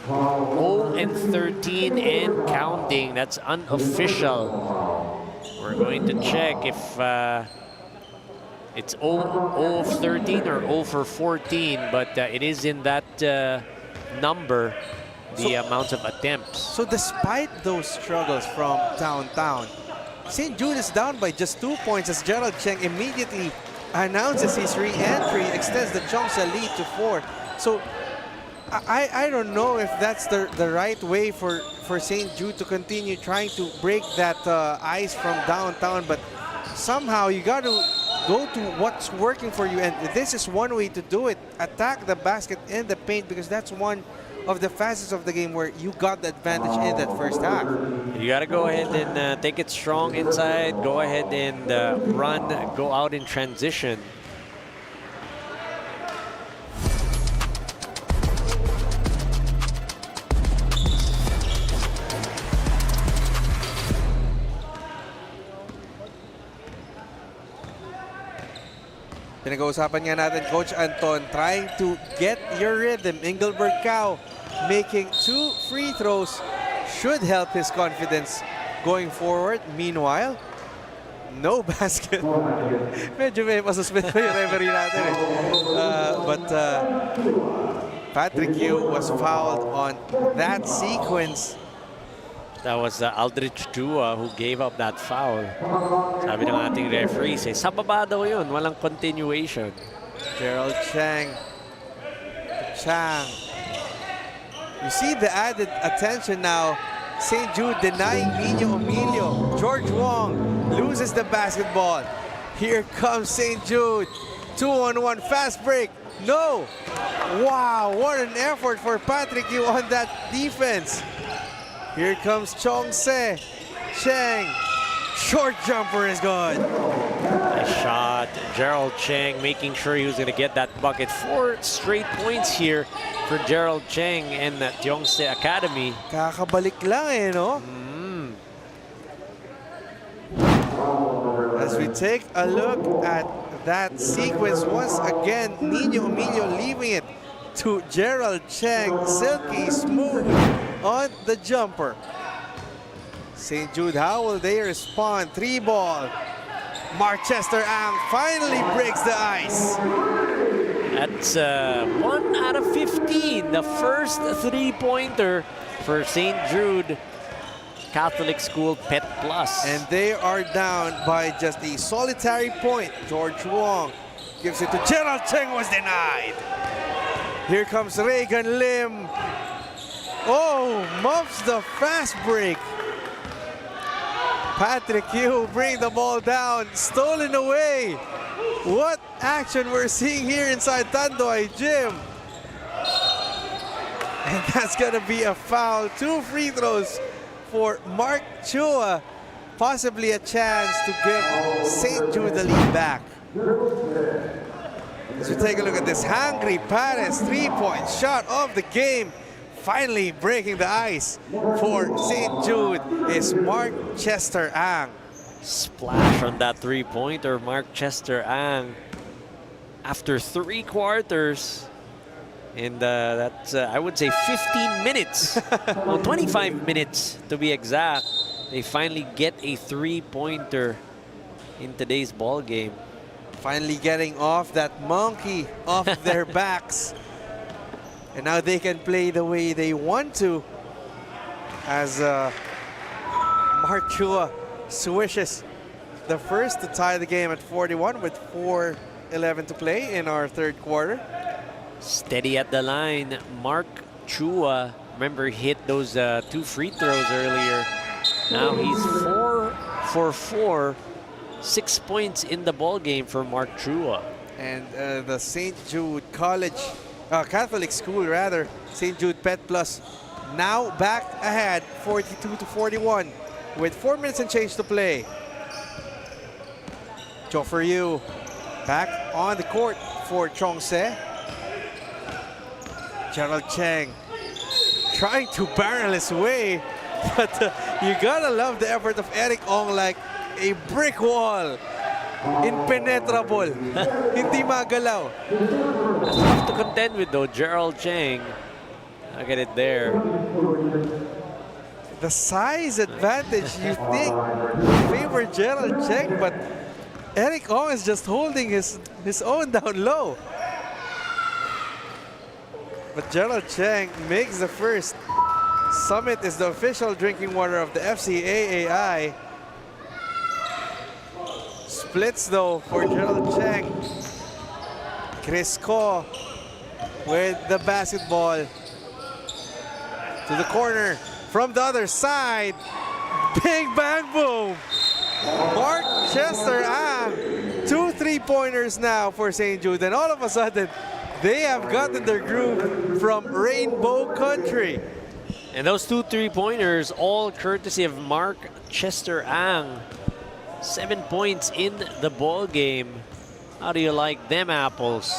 0 and 13 and counting. That's unofficial. We're going to check if it's 0 of 13 or 0 for 14, but it is in that number, the amount of attempts. So despite those struggles from downtown, St. Jude is down by just 2 points as Gerald Cheng immediately announces his re-entry, extends the Chongsa lead to 4. So I don't know if that's the right way for St. Jude to continue trying to break that ice from downtown, but somehow you got to go to what's working for you, and this is one way to do it. Attack the basket in the paint, because that's one of the facets of the game where you got the advantage in that first half. You got to go ahead and take it strong inside, go ahead and run, go out in transition. Pinag-uusapan nga natin, Coach Anton, trying to get your rhythm. Engelberg Cow making 2 free throws should help his confidence going forward. Meanwhile, no basket. Medyo may masuspend pa yung referee natin eh. But Patrick Yu was fouled on that sequence. That was Aldrich Dua who gave up that foul. Sabi ng ating referee, sa baba daw yun, walang continuation. Gerald Chang. You see the added attention now. St. Jude denying Nino Emilio. George Wong loses the basketball. Here comes St. Jude. 2-on-1 fast break. No! Wow, what an effort for Patrick Yu on that defense. Here comes Chong-Se. Cheng. Short jumper is good. Nice shot. Gerald Cheng making sure he was going to get that bucket. 4 straight points here for Gerald Cheng and the Yongse Academy. Kakabalik lang eh, no? As we take a look at that sequence, once again, Nino Emilio leaving it to Gerald Cheng. Silky smooth on the jumper. St. Jude, how will they respond? 3-ball. Marchester Ang finally breaks the ice. That's 1 out of 15. The first 3-pointer for St. Jude Catholic School Pet Plus. And they are down by just a solitary point. George Wong gives it to Gerald Cheng, was denied. Here comes Reagan Lim. Oh, muffs the fast break. Patrick Yu bring the ball down, stolen away. What action we're seeing here inside Tanduay Gym. And that's gonna be a foul. 2 free throws for Mark Chua. Possibly a chance to give St. Jude the lead back. As we take a look at this, Hungry Paris 3-point shot of the game. Finally breaking the ice for St. Jude is Mark Chester Ang. Splash on that 3-pointer, Mark Chester Ang. After 3 quarters, and that's, I would say, 15 minutes. Well, 25 minutes to be exact. They finally get a 3-pointer in today's ball game. Finally getting off that monkey off of their backs. And now they can play the way they want to, as Mark Chua swishes the first to tie the game at 41 with 4:11 to play in our 3rd quarter. Steady at the line, Mark Chua. Remember, hit those 2 free throws earlier. Now he's 4 for 4, 6 points in the ball game for Mark Chua. And the St. Jude College, Catholic School rather, St. Jude Pet Plus, now back ahead 42-41 with 4 minutes and change to play. For you back on the court for Chong-Se. Gerald Cheng trying to barrel his way, but you gotta love the effort of Eric Ong, like a brick wall. Impenetrable. Hindi magalaw. Tough to contend with though, Gerald Cheng. Look at it there. The size advantage, you think, would favor Gerald Cheng, but Eric Ong is just holding his own down low. But Gerald Cheng makes the first. Summit is the official drinking water of the FCAAI. Splits though for Gerald Cheng. Chris Ko with the basketball to the corner from the other side. Big bang boom. Mark Chester Ang. 2 3-pointers now for St. Jude, and all of a sudden they have gotten their groove from Rainbow Country. And those 2 3-pointers, all courtesy of Mark Chester Ang. 7 points in the ball game. How do you like them apples?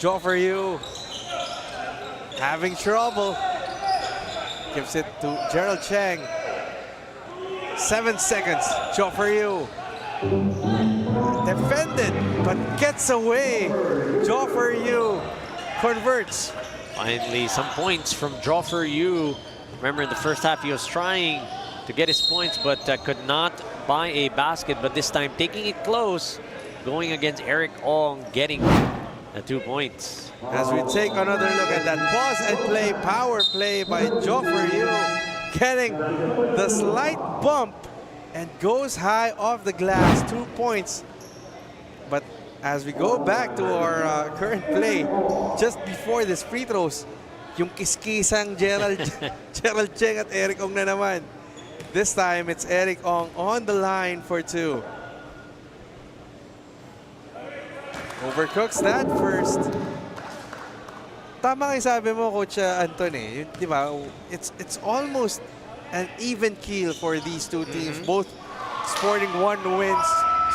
For you having trouble. Gives it to Gerald Cheng. 7 seconds. For you defended, but gets away. For you converts. Finally, some points from Joffer Yu. Remember, in the first half, he was trying to get his points, but could not buy a basket. But this time, taking it close, going against Eric Ong, getting the 2 points. As we take another look at that pause and play, power play by Joffer Yu, getting the slight bump and goes high off the glass. 2 points. But as we go back to our current play, just before this free throws, yung kiskisang Gerald Cheng at Eric Ong na naman. This time, it's Eric Ong on the line for 2. Overcooks that first. Tama kayo sabi mo, Coach Anton eh. Di ba? It's almost an even keel for these two teams. Both sporting 1 wins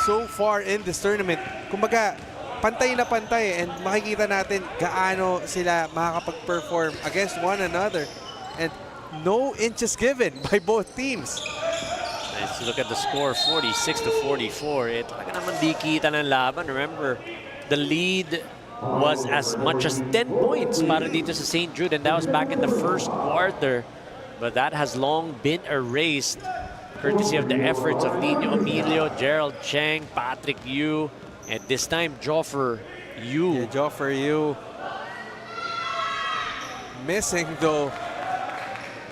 so far in this tournament. Kumbaga, pantay na pantay and makikita natin gaano sila makakapag-perform against one another. And no inches given by both teams. Let's look at the score, 46-44. Talaga naman di kita ng laban. Remember, the lead was as much as 10 points para dito sa St. Jude, and that was back in the first quarter. But that has long been erased, courtesy of the efforts of Nino Emilio, Gerald Cheng, Patrick Yu, and this time Joffer Yu. Yeah, Joffer Yu. Missing though.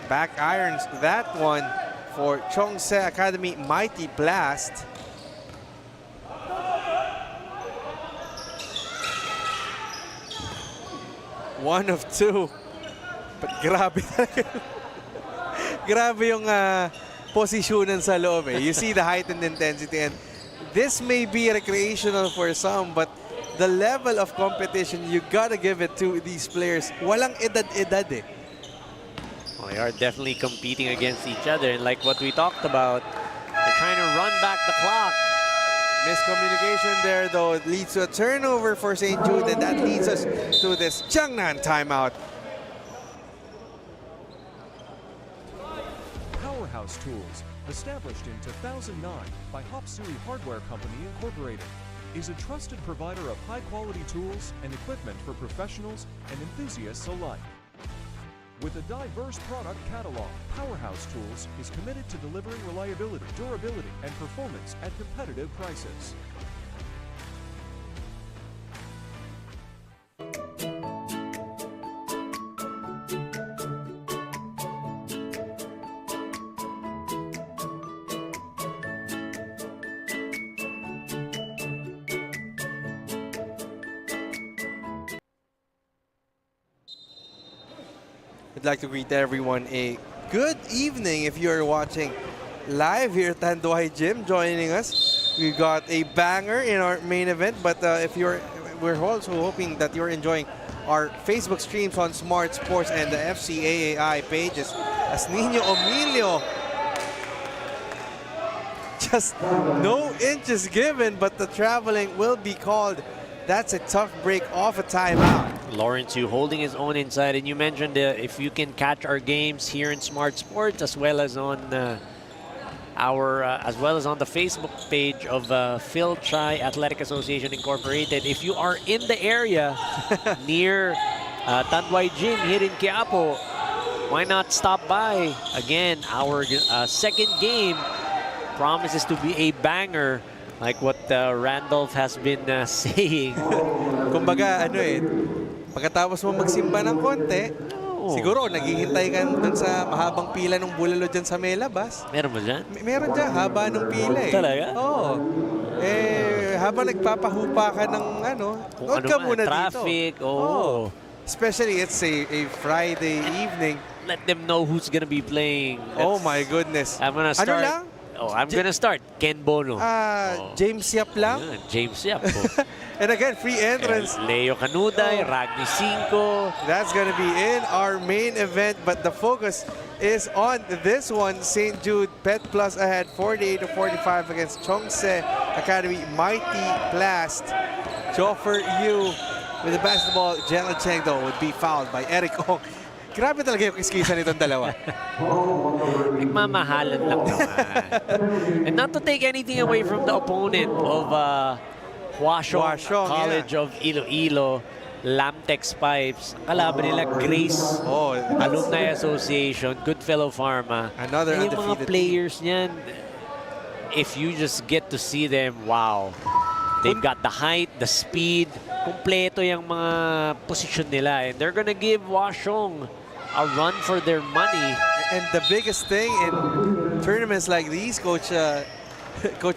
Back irons that one for Chongse Academy Mighty Blast. One of two. But grabe talaga. Grabe yung posisyonan sa loob eh. You see the height and intensity, and this may be recreational for some, but the level of competition, you gotta give it to these players. Walang edad-edad eh. Well, they are definitely competing against each other, and like what we talked about, they're trying to run back the clock. Miscommunication there though leads to a turnover for St. Jude, and that leads us to this Jiangnan timeout. Powerhouse Tools, established in 2009 by Hopsui Hardware Company Incorporated, is a trusted provider of high-quality tools and equipment for professionals and enthusiasts alike. With a diverse product catalog, Powerhouse Tools is committed to delivering reliability, durability, and performance at competitive prices. I'd like to greet everyone a good evening if you're watching live here at Tanduay Gym. Joining us, we've got a banger in our main event, but we're also hoping that you're enjoying our Facebook streams on Smart Sports and the FCAAI pages. As Nino Emilio, just no inches given, but the traveling will be called. That's a tough break off a timeout. Lawrence Yu holding his own inside, and you mentioned if you can catch our games here in Smart Sports as well as on the Facebook page of Fil-Chi Athletic Association Incorporated. If you are in the area near Tanduay Gym here in Quiapo, why not stop by? Again, our second game promises to be a banger, like what Randolph has been saying. Kumbaga, pagkatapos mo magsimba ng konti, siguro naghihintay ka dun sa mahabang pila ng bulalo dyan sa may labas. Meron mo dyan? Meron dyan, haba ng pila eh. Talaga? Oo. Habang nagpapahupa ka ng huwag ka muna traffic, dito. oh. Especially it's a Friday evening. Let them know who's gonna be playing. Oh my goodness. I'm gonna start. Ano lang? I'm gonna start. Ken Bono. James Yap lang? Yeah, James Yap. And again, free entrance. Leo Canuday, Ragni Cinco. That's gonna be in our main event, but the focus is on this one. St. Jude Pet Plus ahead 48-45 against Chongse Academy Mighty Blast. Joffer Yu with the basketball. Gerald Cheng though would be fouled by Eric Ong. Grabe talaga yung kiskisa nitong dalawa. Nagmamahalan lang naman. And not to take anything away from the opponent of Huashong College of Iloilo, Lamtex Pipes. Kalaban nila Grace Alumni Association, Goodfellow Pharma. Another yung undefeated mga players niyan, if you just get to see them, wow. They've got the height, the speed, kumpleto yung mga posisyon nila. And they're gonna give Huashong a run for their money. And the biggest thing in tournaments like these, Coach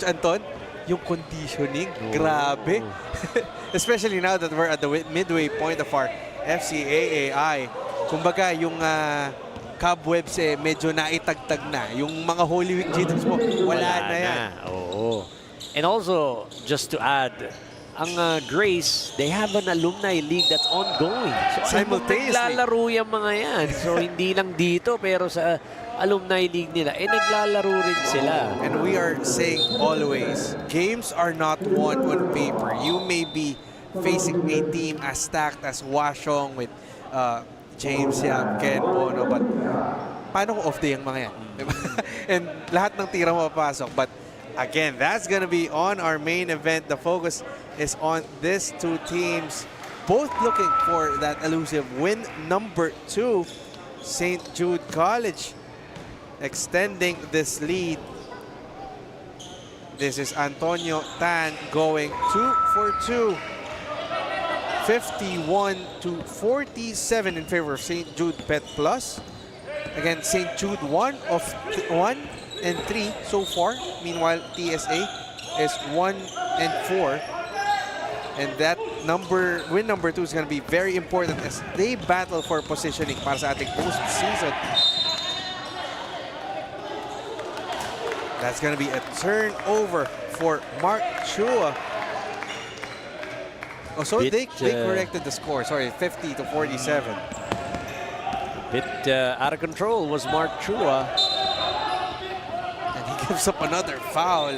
Anton, yung conditioning, grabe. Especially now that we're at the midway point of our FCAAI. Kumbaga, yung cobwebs medyo naitagtag na. Yung mga Holy Week jitters mo, wala na yan. Oo. And also, just to add, Grace, they have an alumni league that's ongoing. So, simultaneously. Naglalaro yung mga yan. So, hindi lang dito, pero sa alumni league nila, naglalaro rin sila. And we are saying always, games are not won on paper. You may be facing a team as stacked as Washong with James Yap, Ken Bono, but paano kung off day ang mga yan? And lahat ng tira mo papasok. But again, that's gonna be on our main event. The focus is on these two teams, both looking for that elusive win number 2. St. Jude College extending this lead. This is Antonio Tan going 2 for 2. 51-47 in favor of St. Jude Pet Plus. Again, St. Jude 1 and 3 so far. Meanwhile, TSA is 1 and 4. And that win number 2 is going to be very important as they battle for positioning para sa ating postseason. That's going to be a turnover for Mark Chua. Oh, so they corrected the score. Sorry, 50-47. Bit out of control was Mark Chua. And he gives up another foul.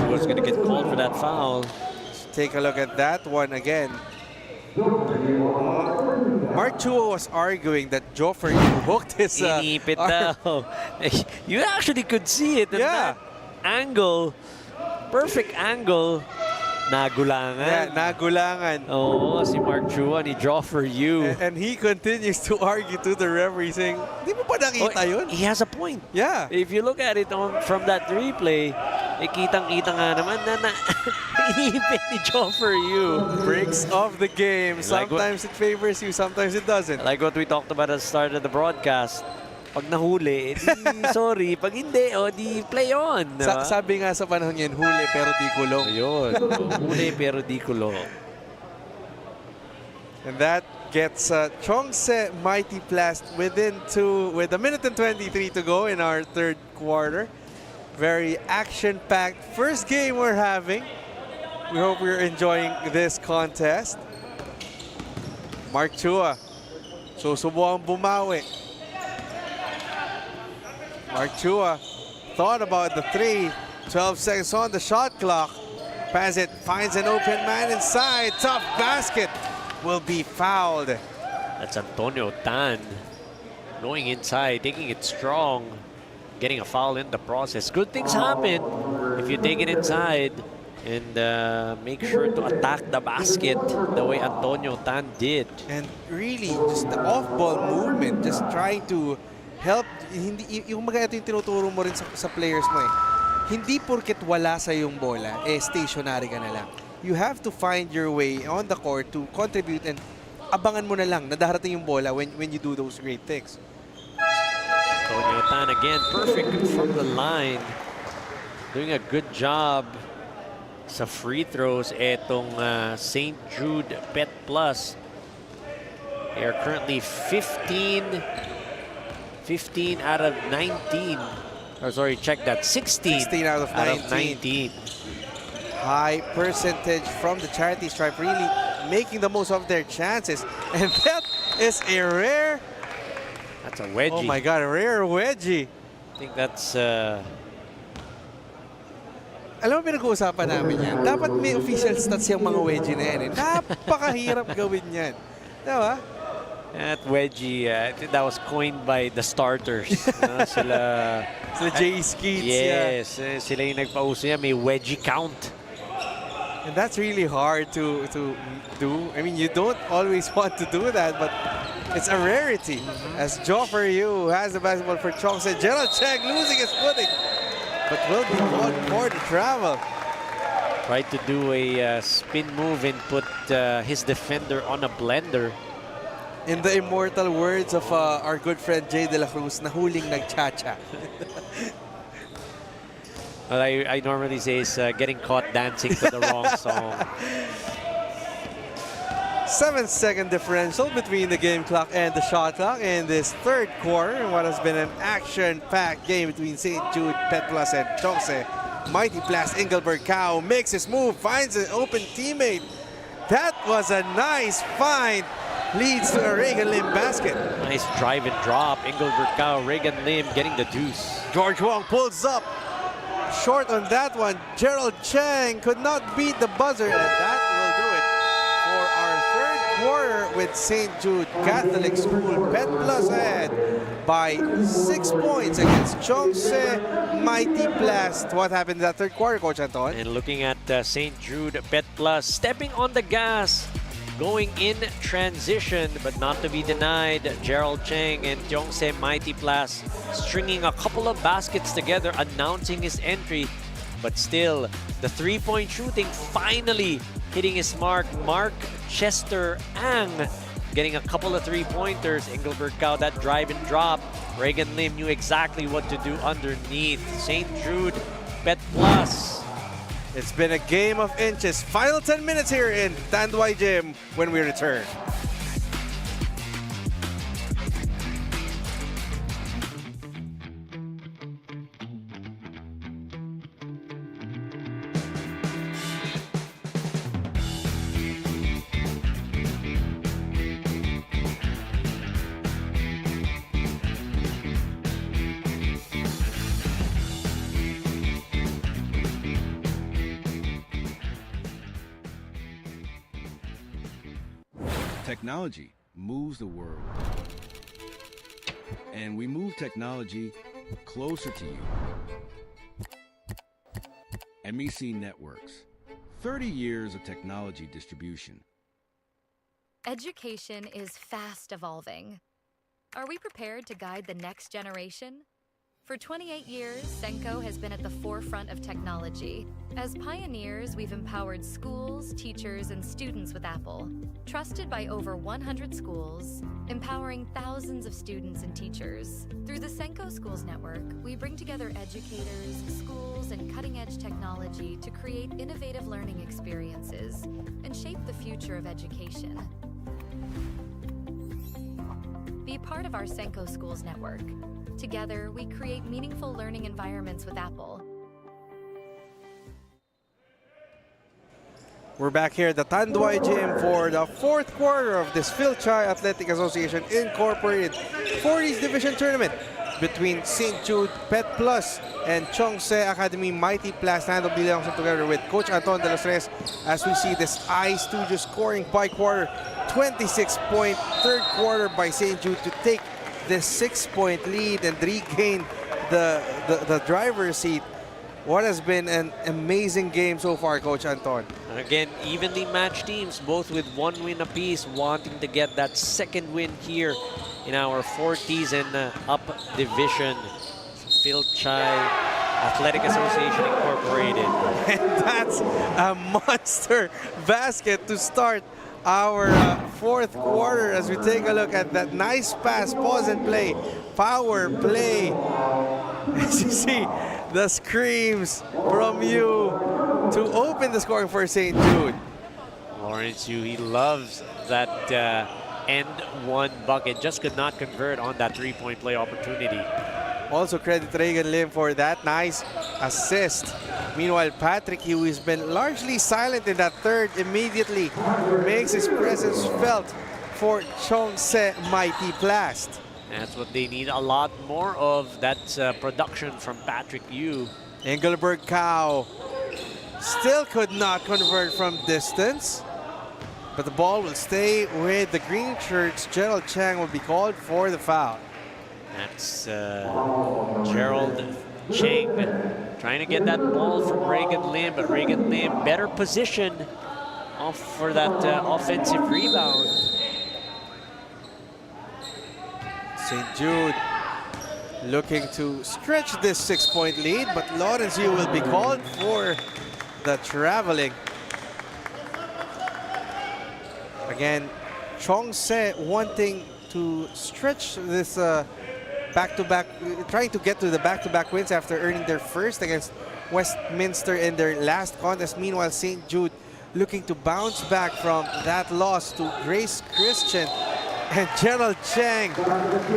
Was going to get called for that foul. Let's take a look at that one again. Mark Chua was arguing that Joffrey hooked his Inipit daw. You actually could see it in that angle. Perfect angle. Nagulangan. Yeah, nagulangan. Oo, si Mark Chua ni Joffrey Yu. And he continues to argue to the referee saying, di mo pa nakita yun? He has a point. Yeah. If you look at it from that replay, kitang-kita nga naman na inipit ni Joffrey Yu. Breaks of the game. Sometimes it favors you, sometimes it doesn't. Like what we talked about at the start of the broadcast. Pag nahuli, sorry. Pag hindi, di play on. Diba? Sabi nga sa panahon yan, huli pero di kulong. Ayun. Huli pero di kulong. And that gets Chongse Mighty Plast with a minute and 23 to go in our third quarter. Very action-packed first game we're having. We hope you're enjoying this contest. Mark Chua, susubukan bumawi. Mark Chua thought about the 3. 12 seconds on the shot clock. Pass it, finds an open man inside. Tough basket will be fouled. That's Antonio Tan going inside, taking it strong, getting a foul in the process. Good things happen if you take it inside and make sure to attack the basket the way Antonio Tan did. And really, just the off-ball movement, just trying to help. Yung mga ito yung tinuturo mo rin sa players mo eh. Hindi porket wala sa yung bola, stationary ka na lang. You have to find your way on the court to contribute and abangan mo na lang na darating yung bola when you do those great things. Antonio Tan again, perfect from the line. Doing a good job sa free throws etong St. Jude Pet Plus. They are currently 15 out of 19. Or sorry, check that. 16 out of 19. High percentage from the charity stripe, really making the most of their chances. And that is a rare. That's a wedgie. Oh my God, a rare wedgie. I think that's. Alam mo, pinag-uusapan namin yan. Dapat may official stats yung mga wedgie na yan. Napakahirap gawin yan. Diba? That wedgie, I think that was coined by the starters. Sila Jay Skeets. Yes, sila yung nagpauso yan. May wedgie count. And that's really hard to do. I mean, you don't always want to do that, but it's a rarity. As Joffrey Yu has the basketball for Chongse. Gerald Cheng losing his footing, but will be called for the travel. Tried to do a spin move and put his defender on a blender. In the immortal words of our good friend Jay De La Cruz, nahuling nagchacha. Well, I normally say is getting caught dancing to the wrong song. 7-second differential between the game clock and the shot clock in this third quarter in what has been an action-packed game between St. Jude, Petlas, and Chongse. Mighty Blast Engelberg Cow makes his move, finds an open teammate. That was a nice find. Leads to a Reagan Lim basket. Nice drive and drop. Engelbert Cow, Reagan Lim getting the deuce. George Wong pulls up. Short on that one. Gerald Chang could not beat the buzzer, and that will do it for our third quarter with St. Jude Catholic School. Pet Plus ahead by 6 points against Chongse Mighty Blast. What happened in that third quarter, Coach Anton? And looking at St. Jude Pet Plus stepping on the gas, going in transition, but not to be denied. Gerald Chang and Chongse Mighty Blast stringing a couple of baskets together, announcing his entry. But still, the three-point shooting finally hitting his mark. Mark Chester Ang getting a couple of three-pointers. Engelbert Cow, that drive and drop. Reagan Lim knew exactly what to do underneath. St. Jude Pet Plus. It's been a game of inches. Final 10 minutes here in Tanduay Gym when we return. Technology moves the world. And we move technology closer to you. MEC Networks. 30 years of technology distribution. Education is fast evolving. Are we prepared to guide the next generation? For 28 years, Senko has been at the forefront of technology. As pioneers, we've empowered schools, teachers, and students with Apple. Trusted by over 100 schools, empowering thousands of students and teachers. Through the Senko Schools Network, we bring together educators, schools, and cutting-edge technology to create innovative learning experiences and shape the future of education. Be part of our Senko Schools Network. Together, we create meaningful learning environments with Apple. We're back here at the Tanduay Gym for the fourth quarter of this Fil-Chi Athletic Association Incorporated 40s Division Tournament between St. Jude Pet Plus and Chongse Academy Mighty Blast. Hand of Bilang together with Coach Anton de los Reyes as we see this iStudio scoring by quarter. 26-point third quarter by St. Jude to take this 6-point lead and regain the driver's seat. What has been an amazing game so far, Coach Anton? Again, evenly matched teams, both with one win apiece, wanting to get that second win here in our 40s and up division. Fil-Chi Athletic Association Incorporated. And that's a monster basket to start our fourth quarter as we take a look at that nice pass, pause and play, power play. As you see, the screams from you to open the scoring for St. Jude. Lawrence Yu, he loves that end one bucket. Just could not convert on that three-point play opportunity. Also credit Reagan Lim for that nice assist. Meanwhile, Patrick, who has been largely silent in that third, immediately makes his presence felt for Chongse Mighty Blast. That's what they need a lot more of, that production from Patrick Yu. Engelberg Cow still could not convert from distance, but the ball will stay with the green shirts. Gerald Chang will be called for the foul. That's Gerald Chang trying to get that ball from Reagan Lim, but Reagan Lim better position off for that offensive rebound. St. Jude looking to stretch this 6-point lead, but Lawrence Yu will be called for the traveling. Again, Chongse wanting to stretch this back-to-back, trying to get to the back-to-back wins after earning their first against Westminster in their last contest. Meanwhile, St. Jude looking to bounce back from that loss to Grace Christian. And Gerald Cheng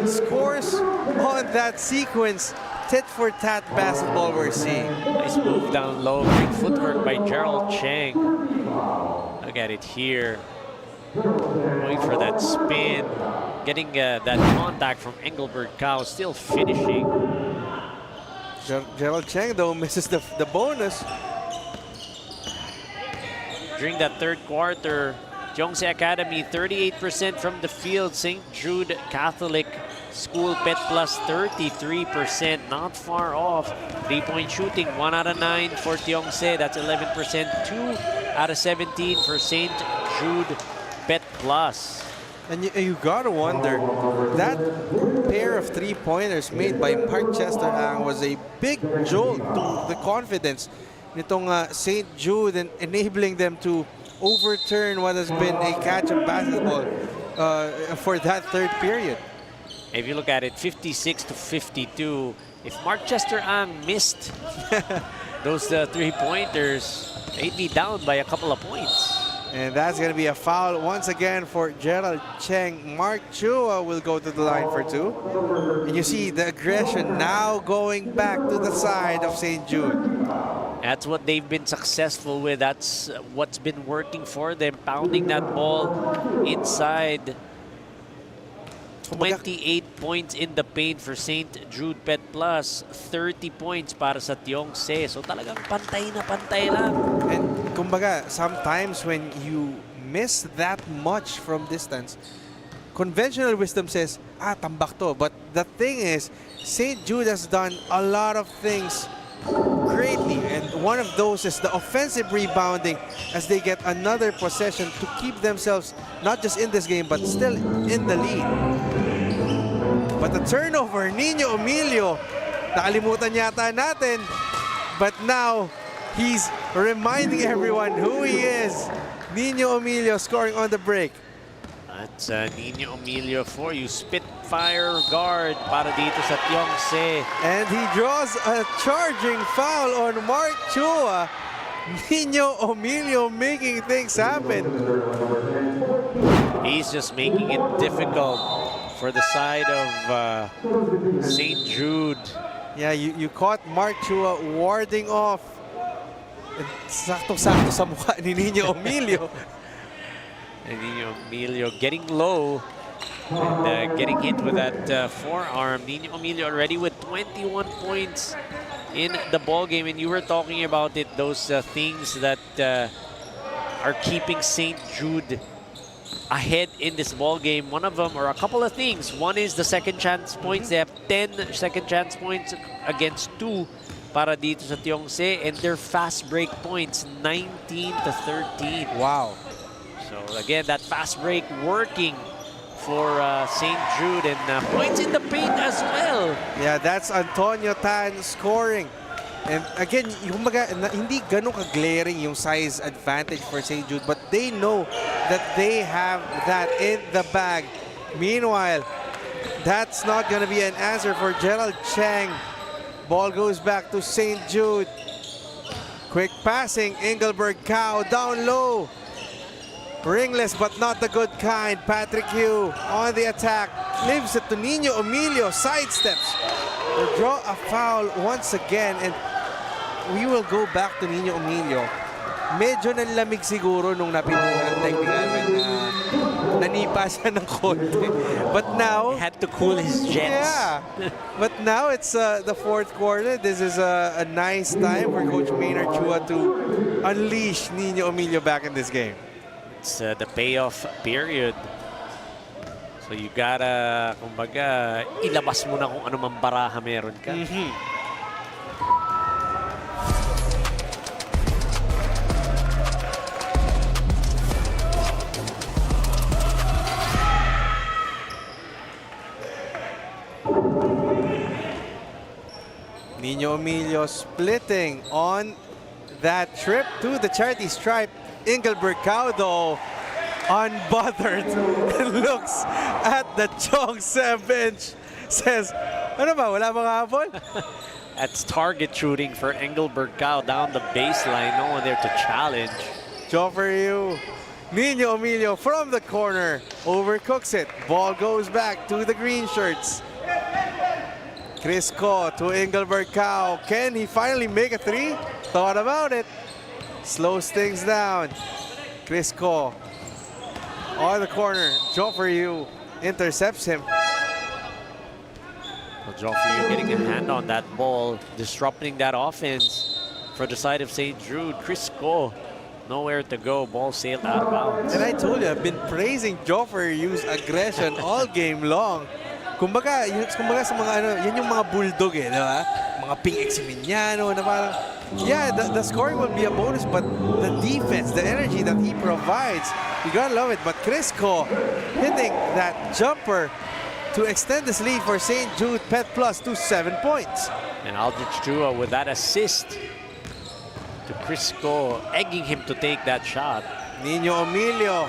scores on that sequence. Tit for tat basketball we're seeing. Nice move down low. Great footwork by Gerald Cheng. Look at it here. Going for that spin. Getting that contact from Engelbert Cao. Still finishing. Gerald Cheng, though, misses the bonus. During that third quarter, Jongse Academy 38% from the field. St. Jude Catholic School Pet Plus 33%, not far off. 3-point shooting, 1 out of 9 for Tiongse. That's 11%. 2 out of 17 for St. Jude Pet Plus. And you gotta wonder, that pair of three-pointers made by Mark Chester Ang was a big jolt to the confidence nitong St. Jude, and enabling them to overturn what has been a catch-up basketball for that third period. If you look at it, 56-52. If Mark Chester Ang missed those three-pointers, they'd be down by a couple of points. And that's going to be a foul once again for Gerald Cheng. Mark Chua will go to the line for 2. And you see the aggression now going back to the side of St. Jude. That's what they've been successful with. That's what's been working for them, pounding that ball inside. 28 points in the paint for St. Jude Pet Plus, 30 points para sa Tiongse. So talagang pantay na pantay lang. And kumbaga, sometimes when you miss that much from distance, conventional wisdom says, tambak to. But the thing is, St. Jude has done a lot of things greatly, and one of those is the offensive rebounding as they get another possession to keep themselves not just in this game but still in the lead. But the turnover, Nino Emilio, nakalimutan yata natin, but now he's reminding everyone who he is. Nino Emilio scoring on the break. That's Nino Emilio for you. Spitfire guard para dito sa Tiongse. And he draws a charging foul on Mark Chua. Nino Emilio making things happen. He's just making it difficult for the side of St. Jude. Yeah, you caught Mark Chua warding off. Sakto-sakto sa mukha ni Nino Emilio. And Nino Emilio getting low and getting hit with that forearm. Nino Emilio already with 21 points in the ball game, and you were talking about it, those things that are keeping St. Jude ahead in this ball game. One of them, or a couple of things. One is the second chance points. They have 10 second chance points against 2 para dito sa Tiongse, and their fast break points 19-13. Wow. So again, that fast break working for St. Jude, and points in the paint as well. Yeah, that's Antonio Tan scoring. And again, hindi ganun ka-glaring yung size advantage for St. Jude, but they know that they have that in the bag. Meanwhile, that's not going to be an answer for Gerald Cheng. Ball goes back to St. Jude. Quick passing, Engelbert Cao down low. Ringless but not the good kind. Patrick Hugh on the attack. Leaves it to Nino Emilio. Sidesteps. Will draw a foul once again. And we will go back to Nino Emilio. Medyo nanlamig siguro nung napinuhan ng technical when nanipa siya ng konti. But now... He had to cool his jets. Yeah. But now it's the fourth quarter. This is a nice time for Coach Maynard Chua to unleash Nino Emilio back in this game. It's the payoff period. So you gotta, kumbaga, ilabas mo na kung ano mang baraha meron ka. Nino Emilio splitting on that trip to the charity stripe. Engelbert Cao, though, unbothered, looks at the Chongse bench, says, ano ba, wala bang habol? That's target shooting for Engelbert Cao down the baseline. No one there to challenge. Joffrey, Nino Emilio from the corner overcooks it. Ball goes back to the green shirts. Crisco to Engelbert Cow. Can he finally make a three? Thought about it. Slows things down. Crisco on the corner. Joffrey intercepts him. Well, Joffrey getting a hand on that ball, disrupting that offense for the side of St. Jude. Crisco, nowhere to go. Ball sailed out of bounds. And I told you, I've been praising Joffrey's aggression all game long. Kumbaga, kumbaga sa mga ano, yan yung mga bulldog eh, di ba? Mga Ping Eximiniano na parang, yeah, the scoring will be a bonus, but the defense, the energy that he provides, you gotta love it. But Crisco hitting that jumper to extend this lead for St. Jude Pet Plus to 7 points. And Aldrich Chua with that assist to Crisco, egging him to take that shot. Nino Emilio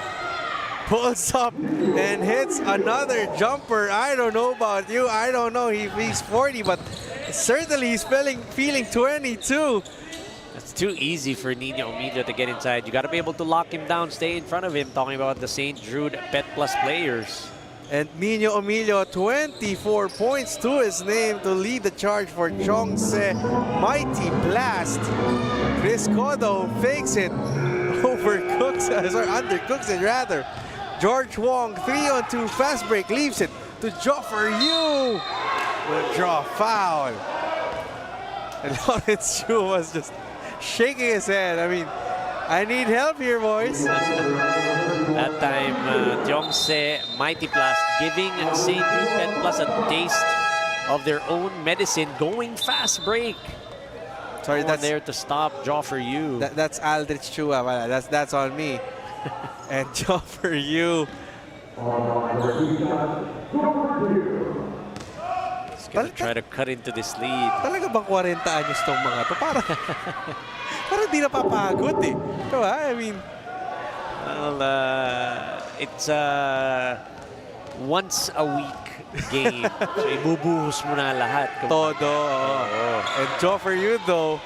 pulls up and hits another jumper. I don't know about you. I don't know if he's 40, but certainly he's feeling 22. It's too easy for Nino Emilio to get inside. You got to be able to lock him down, stay in front of him, talking about the St. Jude Pet Plus players. And Nino Emilio, 24 points to his name to lead the charge for Chongse. Mighty Blast. Crisco though fakes it, overcooks, or undercooks it rather. George Wong, 3-on-2 fast break, leaves it to Joffrey. Will draw foul. And Lawrence Chu was just shaking his head. I mean, I need help here, boys. That time, Chongse, Mighty Blast giving St. Jude Pet Plus a taste of their own medicine, going fast break. Sorry, that's there to stop Joffrey. That's Aldrich Chua. That's on me. And Joffrey. He's gonna try to cut into this lead. Talaga bang 40 anyos tong mga to? Parang di napapagod eh. Diba? I mean, well, it's a once a week game. So ibubuhos mo na lahat. Todo. And Joffrey though,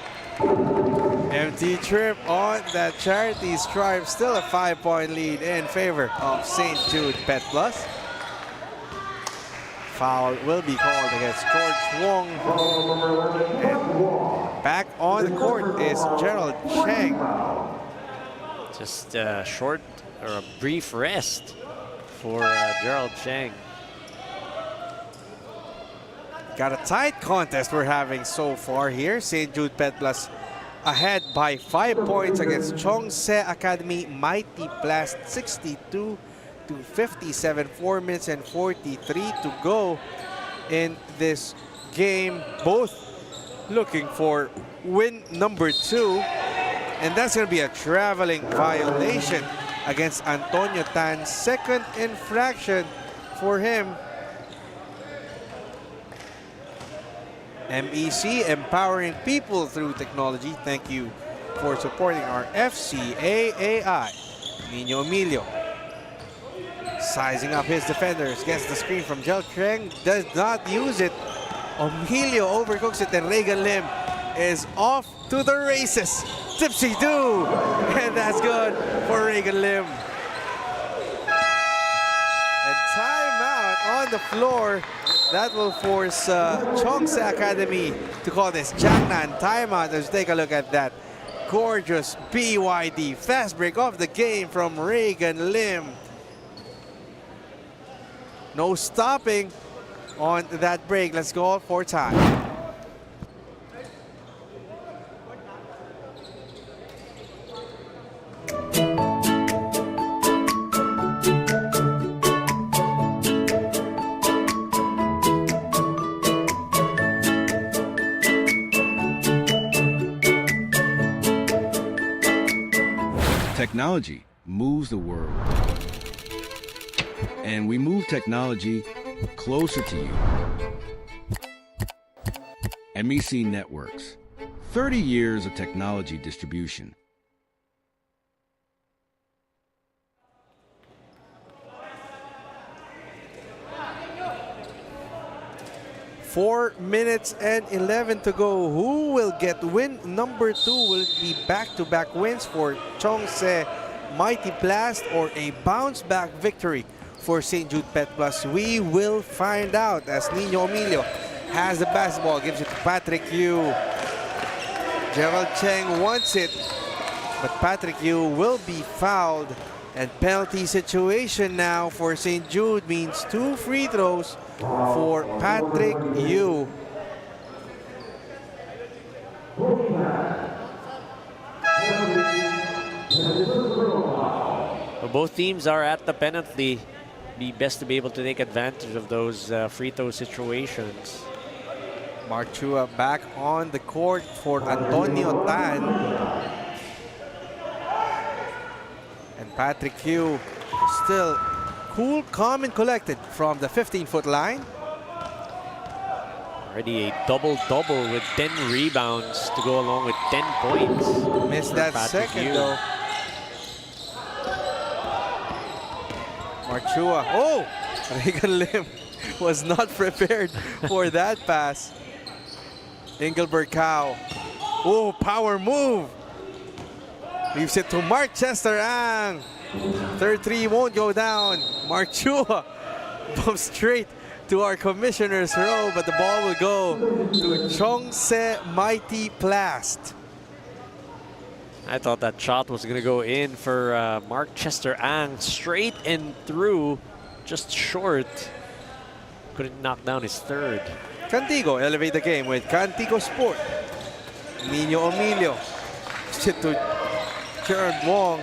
empty trip on that charity stripe. Still a 5-point lead in favor of St. Jude Pet Plus. Foul will be called against George Wong. And back on the court is Gerald Cheng. Just a short or a brief rest for Gerald Cheng. Got a tight contest we're having so far here. St. Jude Pet Plus ahead by 5 points against Chongse Academy. Mighty Blast 62 to 57. 4 minutes and 43 to go in this game. Both looking for win number 2. And that's going to be a traveling violation against Antonio Tan. Second infraction for him. MEC, empowering people through technology. Thank you for supporting our FCAAI. Nino Emilio sizing up his defenders. Gets the screen from Jel Cheng. Does not use it. Emilio overcooks it, and Reagan Lim is off to the races. Tipsy-do! And that's good for Reagan Lim. And timeout on the floor. That will force Chongse Academy to call this Jangnan timeout. Let's take a look at that gorgeous BYD fast break of the game from Reagan Lim. No stopping on that break. Let's go for time. Technology moves the world. And we move technology closer to you. MEC Networks. 30 years of technology distribution. 4 minutes and 11 to go. Who will get win number 2? Will it be back-to-back wins for Chongse Mighty PLAST or a bounce-back victory for St. Jude Pet Plus? We will find out as Nino Emilio has the basketball, gives it to Patrick Yu. Gerald Cheng wants it, but Patrick Yu will be fouled. And penalty situation now for St. Jude means 2 free throws for Patrick Yu. Well, both teams are at the penalty. Be best to be able to take advantage of those free throw situations. Mark Chua back on the court for Antonio Tan. And Patrick Yu still cool, calm, and collected from the 15-foot line. Already a double-double with 10 rebounds to go along with 10 points. Missed that Patrick second Yu. though. Mark Chua. Oh! Regan Lim was not prepared for that pass. Engelbert Cow. Oh, power move. Leaves it to Mark Chester Ang. Third three won't go down. Mark Chua bumps straight to our commissioner's row, but the ball will go to Chongse Mighty PLAST. I thought that shot was going to go in for Mark Chester Ang. Straight and through, just short. Couldn't knock down his third. Cantigo elevate the game with Cantigo Sport. Nino Emilio. Shit to George Wong.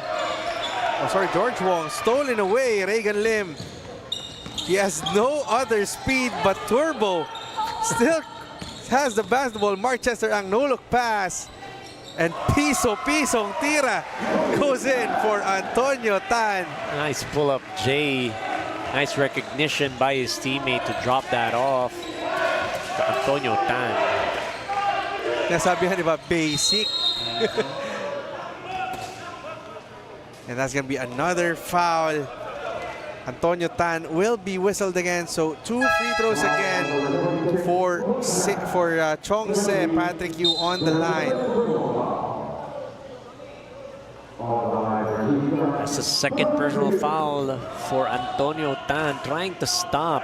Stolen away. Regan Lim. He has no other speed but turbo. Still has the basketball. Mark Chester Ang no-look pass. And pisong tira goes in for Antonio Tan. Nice pull-up, Jay. Nice recognition by his teammate to drop that off to Antonio Tan. Nasabihan diba, basic. And that's gonna be another foul. Antonio Tan will be whistled again, so 2 free throws again for Chongse. Patrick Yu on the line. That's the second personal foul for Antonio Tan, trying to stop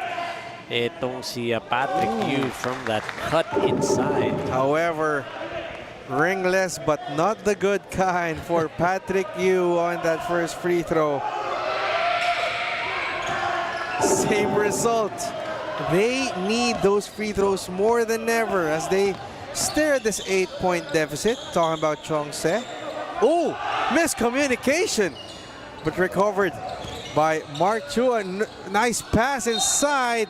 itong si Patrick Yu from that cut inside. However, ringless but not the good kind for Patrick Yu on that first free throw. Same result. They need those free throws more than ever as they stare at this 8-point deficit. Talking about Chongse. Oh, miscommunication, but recovered by Mark Chua. Nice pass inside.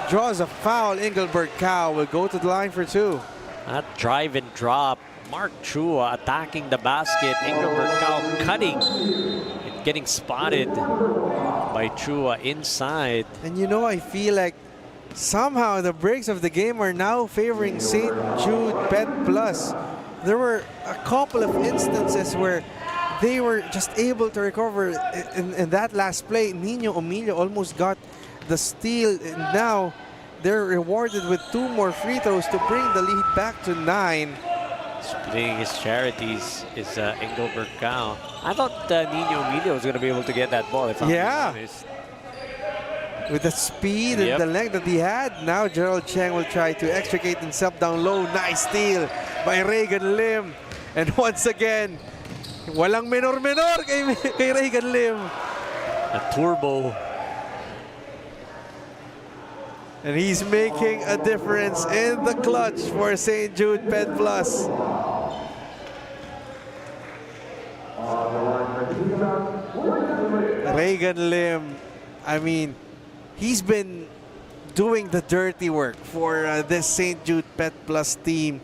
Draws a foul. Engelbert Cow will go to the line for 2. That drive and drop. Mark Chua attacking the basket. Engelbert Cow cutting and getting spotted by Chua inside. And you know, I feel like somehow the breaks of the game are now favoring St. Jude Pet Plus. There were a couple of instances where they were just able to recover in that last play. Nino Emilio almost got the steal, and now they're rewarded with 2 more free throws to bring the lead back to 9. Splitting his charities is Engelbert Cow. I thought Nino Emilio was going to be able to get that ball, if I'm being honest. With the speed and the length that he had, now Gerald Cheng will try to extricate himself down low. Nice steal by Regan Lim. And once again, walang menor-menor kay Regan Lim. A turbo. And he's making a difference in the clutch for St. Jude Pet Plus. Regan Lim, I mean, he's been doing the dirty work for this St. Jude Pet Plus team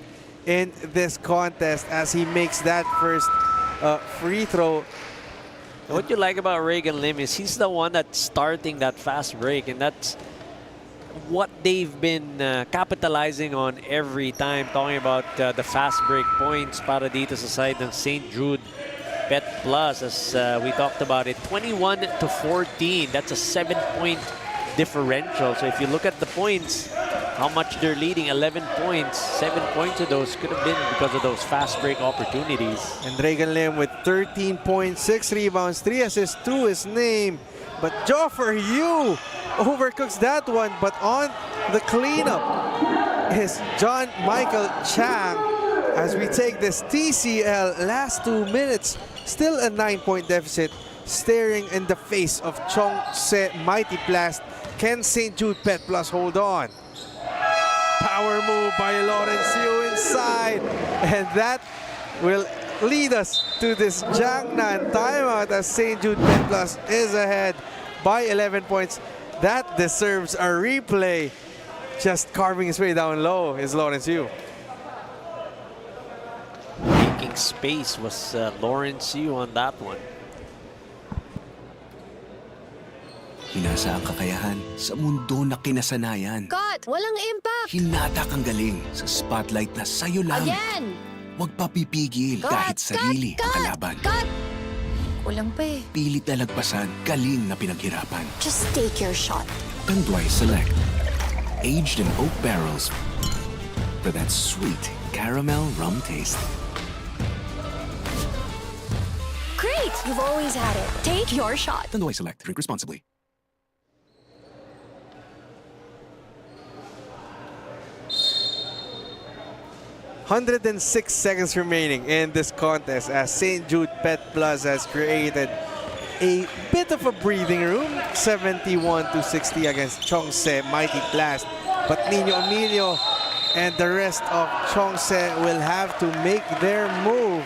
in this contest as he makes that first free throw. What you like about Regan Lim is he's the one that's starting that fast break, and that's what they've been capitalizing on every time, talking about the fast break points para dito sa side ng St. Jude Pet Plus. As we talked about it, 21-14. That's a 7-point differential. So if you look at the points, how much they're leading, 11 points. 7 points of those could have been because of those fast break opportunities. And Regan Lim with 13 points, 6 rebounds, 3 assists to his name. But Joffer Yu overcooks that one. But on the cleanup is John Michael Chang as we take this TCL last 2 minutes. Still a 9-point deficit, staring in the face of Chongse Mighty PLAST. Can St. Jude Pet Plus hold on? Power move by Laurencio inside. And that will lead us to this Jiangnan timeout as St. Jude Pet Plus is ahead by 11 points. That deserves a replay. Just carving his way down low is Laurencio. Making space was Laurencio on that one. Hinasa ang kakayahan sa mundo na kinasanayan. Cut! Walang impact! Hinatak ang galing sa spotlight na sa'yo lang. Again! Huwag papipigil kahit sarili ang kalaban. Cut! Kulang pa eh. Pilit na lagpasan, galing na pinaghirapan. Just take your shot. Tanduay Select. Aged in oak barrels for that sweet caramel rum taste. Great! You've always had it. Take your shot. Tanduay Select. Drink responsibly. $106 seconds remaining in this contest as St. Jude Pet Plus has created a bit of a breathing room. 71-60 against Chongse Mighty PLAST. But Nino Emilio and the rest of Chongse will have to make their move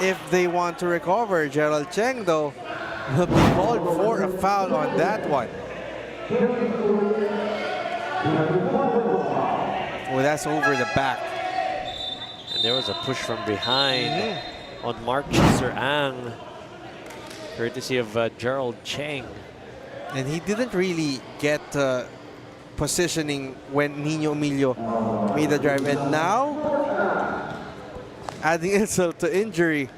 if they want to recover. Gerald Cheng, though, will be called for a foul on that one. Oh, that's over the back. And there was a push from behind on Mark Chester-Ang, courtesy of Gerald Cheng. And he didn't really get positioning when Nino Emilio made the drive. And now, adding insult to injury,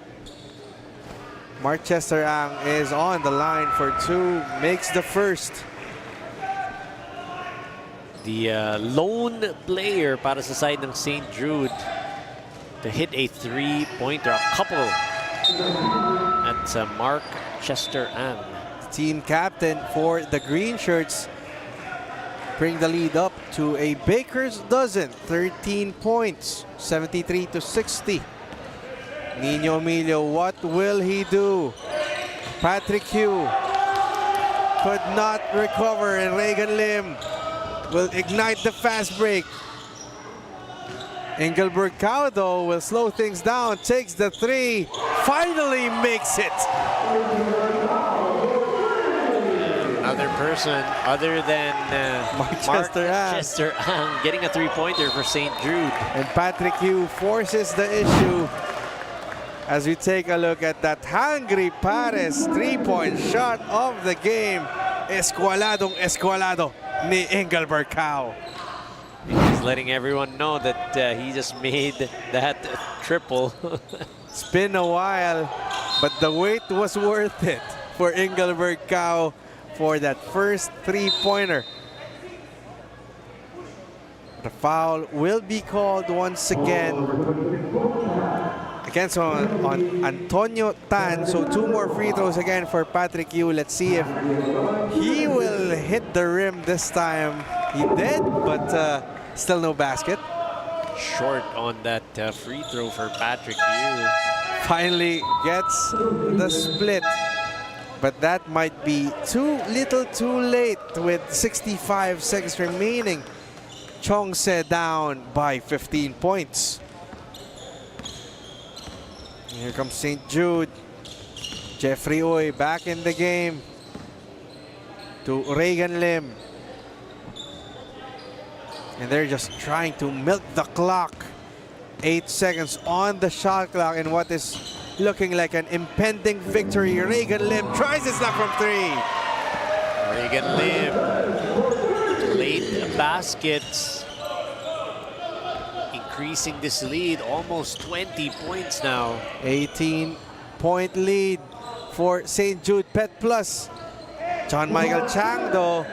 Mark Chester-Ang is on the line for two, makes the first. The lone player para sa side ng St. Jude to hit a three-pointer, a couple at Mark Chester-Ang. Team captain for the green shirts bring the lead up to a baker's dozen, 13 points, 73-60. Nino Emilio, what will he do? Patrick Hugh could not recover, and Regan Lim will ignite the fast break. Engelberg Cow, though, will slow things down, takes the three, finally makes it. Another person other than Mark Chester-Ang getting a three-pointer for St. Jude. And Patrick Hugh forces the issue as we take a look at that Hungry Pares three-point shot of the game. Escualadong ni Engelberg Cow. He's letting everyone know that he just made that triple. It's been a while, but the wait was worth it for Engelberg Cow for that first three-pointer. The foul will be called once again against on Antonio Tan. So two more free throws again for Patrick Yu. Let's see if he will hit the rim this time. He did, but still no basket. Short on that free throw for Patrick Yu. Finally gets the split. But that might be too little too late with 65 seconds remaining. Chongse down by 15 points. Here comes St. Jude. Jeffrey Uy back in the game to Regan Lim. And they're just trying to milk the clock. 8 seconds on the shot clock in what is looking like an impending victory. Regan Lim tries his luck from three. Regan Lim, late baskets, increasing this lead, almost 20 points now. 18-point lead for St. Jude Pet Plus. John Michael Chang, though,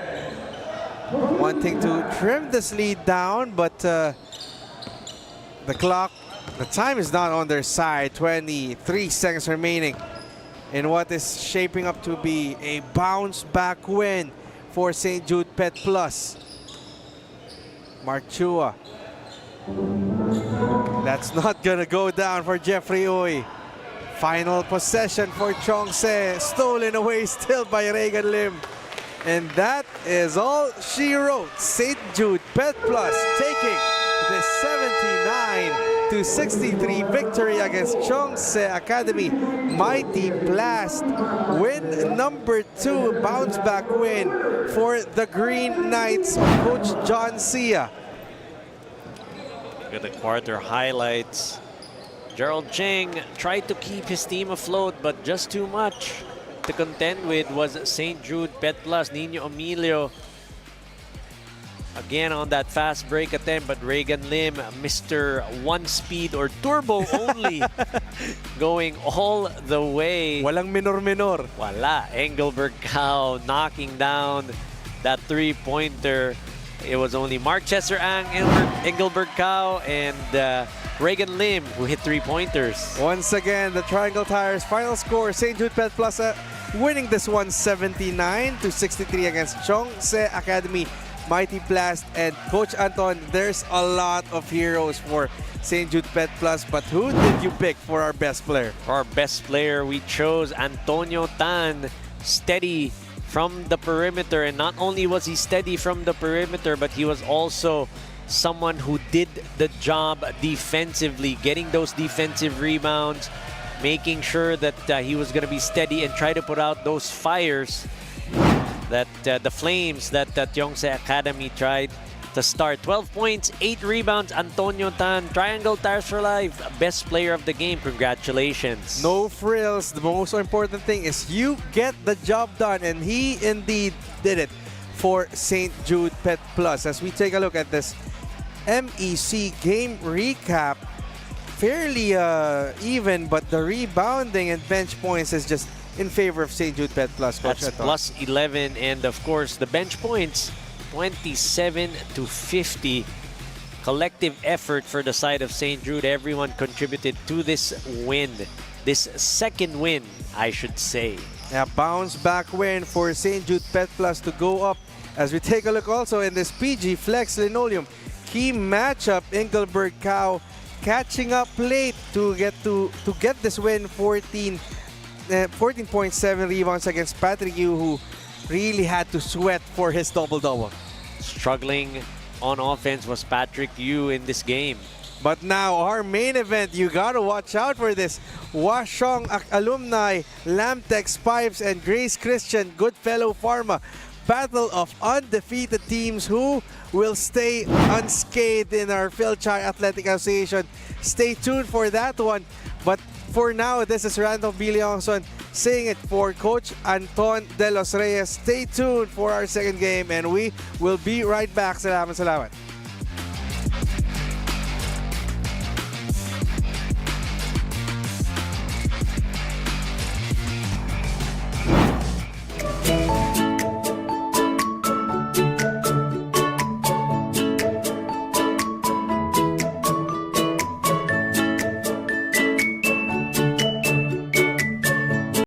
wanting to trim this lead down, but the time is not on their side. 23 seconds remaining in what is shaping up to be a bounce-back win for St. Jude Pet Plus. Mark Chua. That's not gonna go down for Jeffrey Uy. Final possession for Chongse, stolen away still by Reagan Lim. And that is all she wrote. St. Jude Pet Plus taking the 79-63 victory against Chongse Academy. Mighty PLAST win number 2, bounce back win for the Green Knights of Coach John Sia. Look at the quarter highlights. Gerald Cheng tried to keep his team afloat, but just too much to contend with was St. Jude Pet Plus. Nino Emilio again on that fast break attempt, but Reagan Lim, Mr. One Speed or Turbo only, going all the way. Walang minor-minor. Wala. Engelberg Cow knocking down that three-pointer. It was only Mark Chester Ang, Engelberg Cow, and Reagan Lim who hit three-pointers. Once again, the Triangle Tires final score, St. Jude Pet Plus winning this one 79-63 against Chongse Academy. Mighty PLAST and Coach Anton, there's a lot of heroes for St. Jude Pet Plus, but who did you pick for our best player? For our best player, we chose Antonio Tan, steady from the perimeter. And not only was he steady from the perimeter, but he was also someone who did the job defensively, getting those defensive rebounds, making sure that he was going to be steady and try to put out those fires, that the flames that Yongse Academy tried to start. 12 points, 8 rebounds. Antonio Tan, Triangle Tires for Life, best player of the game. Congratulations. No frills. The most important thing is you get the job done, and he indeed did it for St. Jude Pet Plus. As we take a look at this MEC game recap, fairly even, but the rebounding and bench points is just in favor of St. Jude Pet Plus. Coach That's Anton. plus 11, and of course the bench points 27-50. Collective effort for the side of St. Jude. Everyone contributed to this win, this second win, I should say. A bounce back win for St. Jude Pet Plus to go up. As we take a look also in this PG Flex Linoleum key matchup, Engelberg Cow catching up late to get this win. 14.7 rebounds against Patrick Yu, who really had to sweat for his double-double. Struggling on offense was Patrick Yu in this game. But now our main event, you gotta watch out for this. Washong alumni, Lamtex Pipes, and Grace Christian Goodfellow Pharma. Battle of undefeated teams who will stay unscathed in our Fil-Chi Athletic Association. Stay tuned for that one. But for now, this is Randolph Biliongson saying it for Coach Anton De Los Reyes. Stay tuned for our second game, and we will be right back. Salamat, salamat.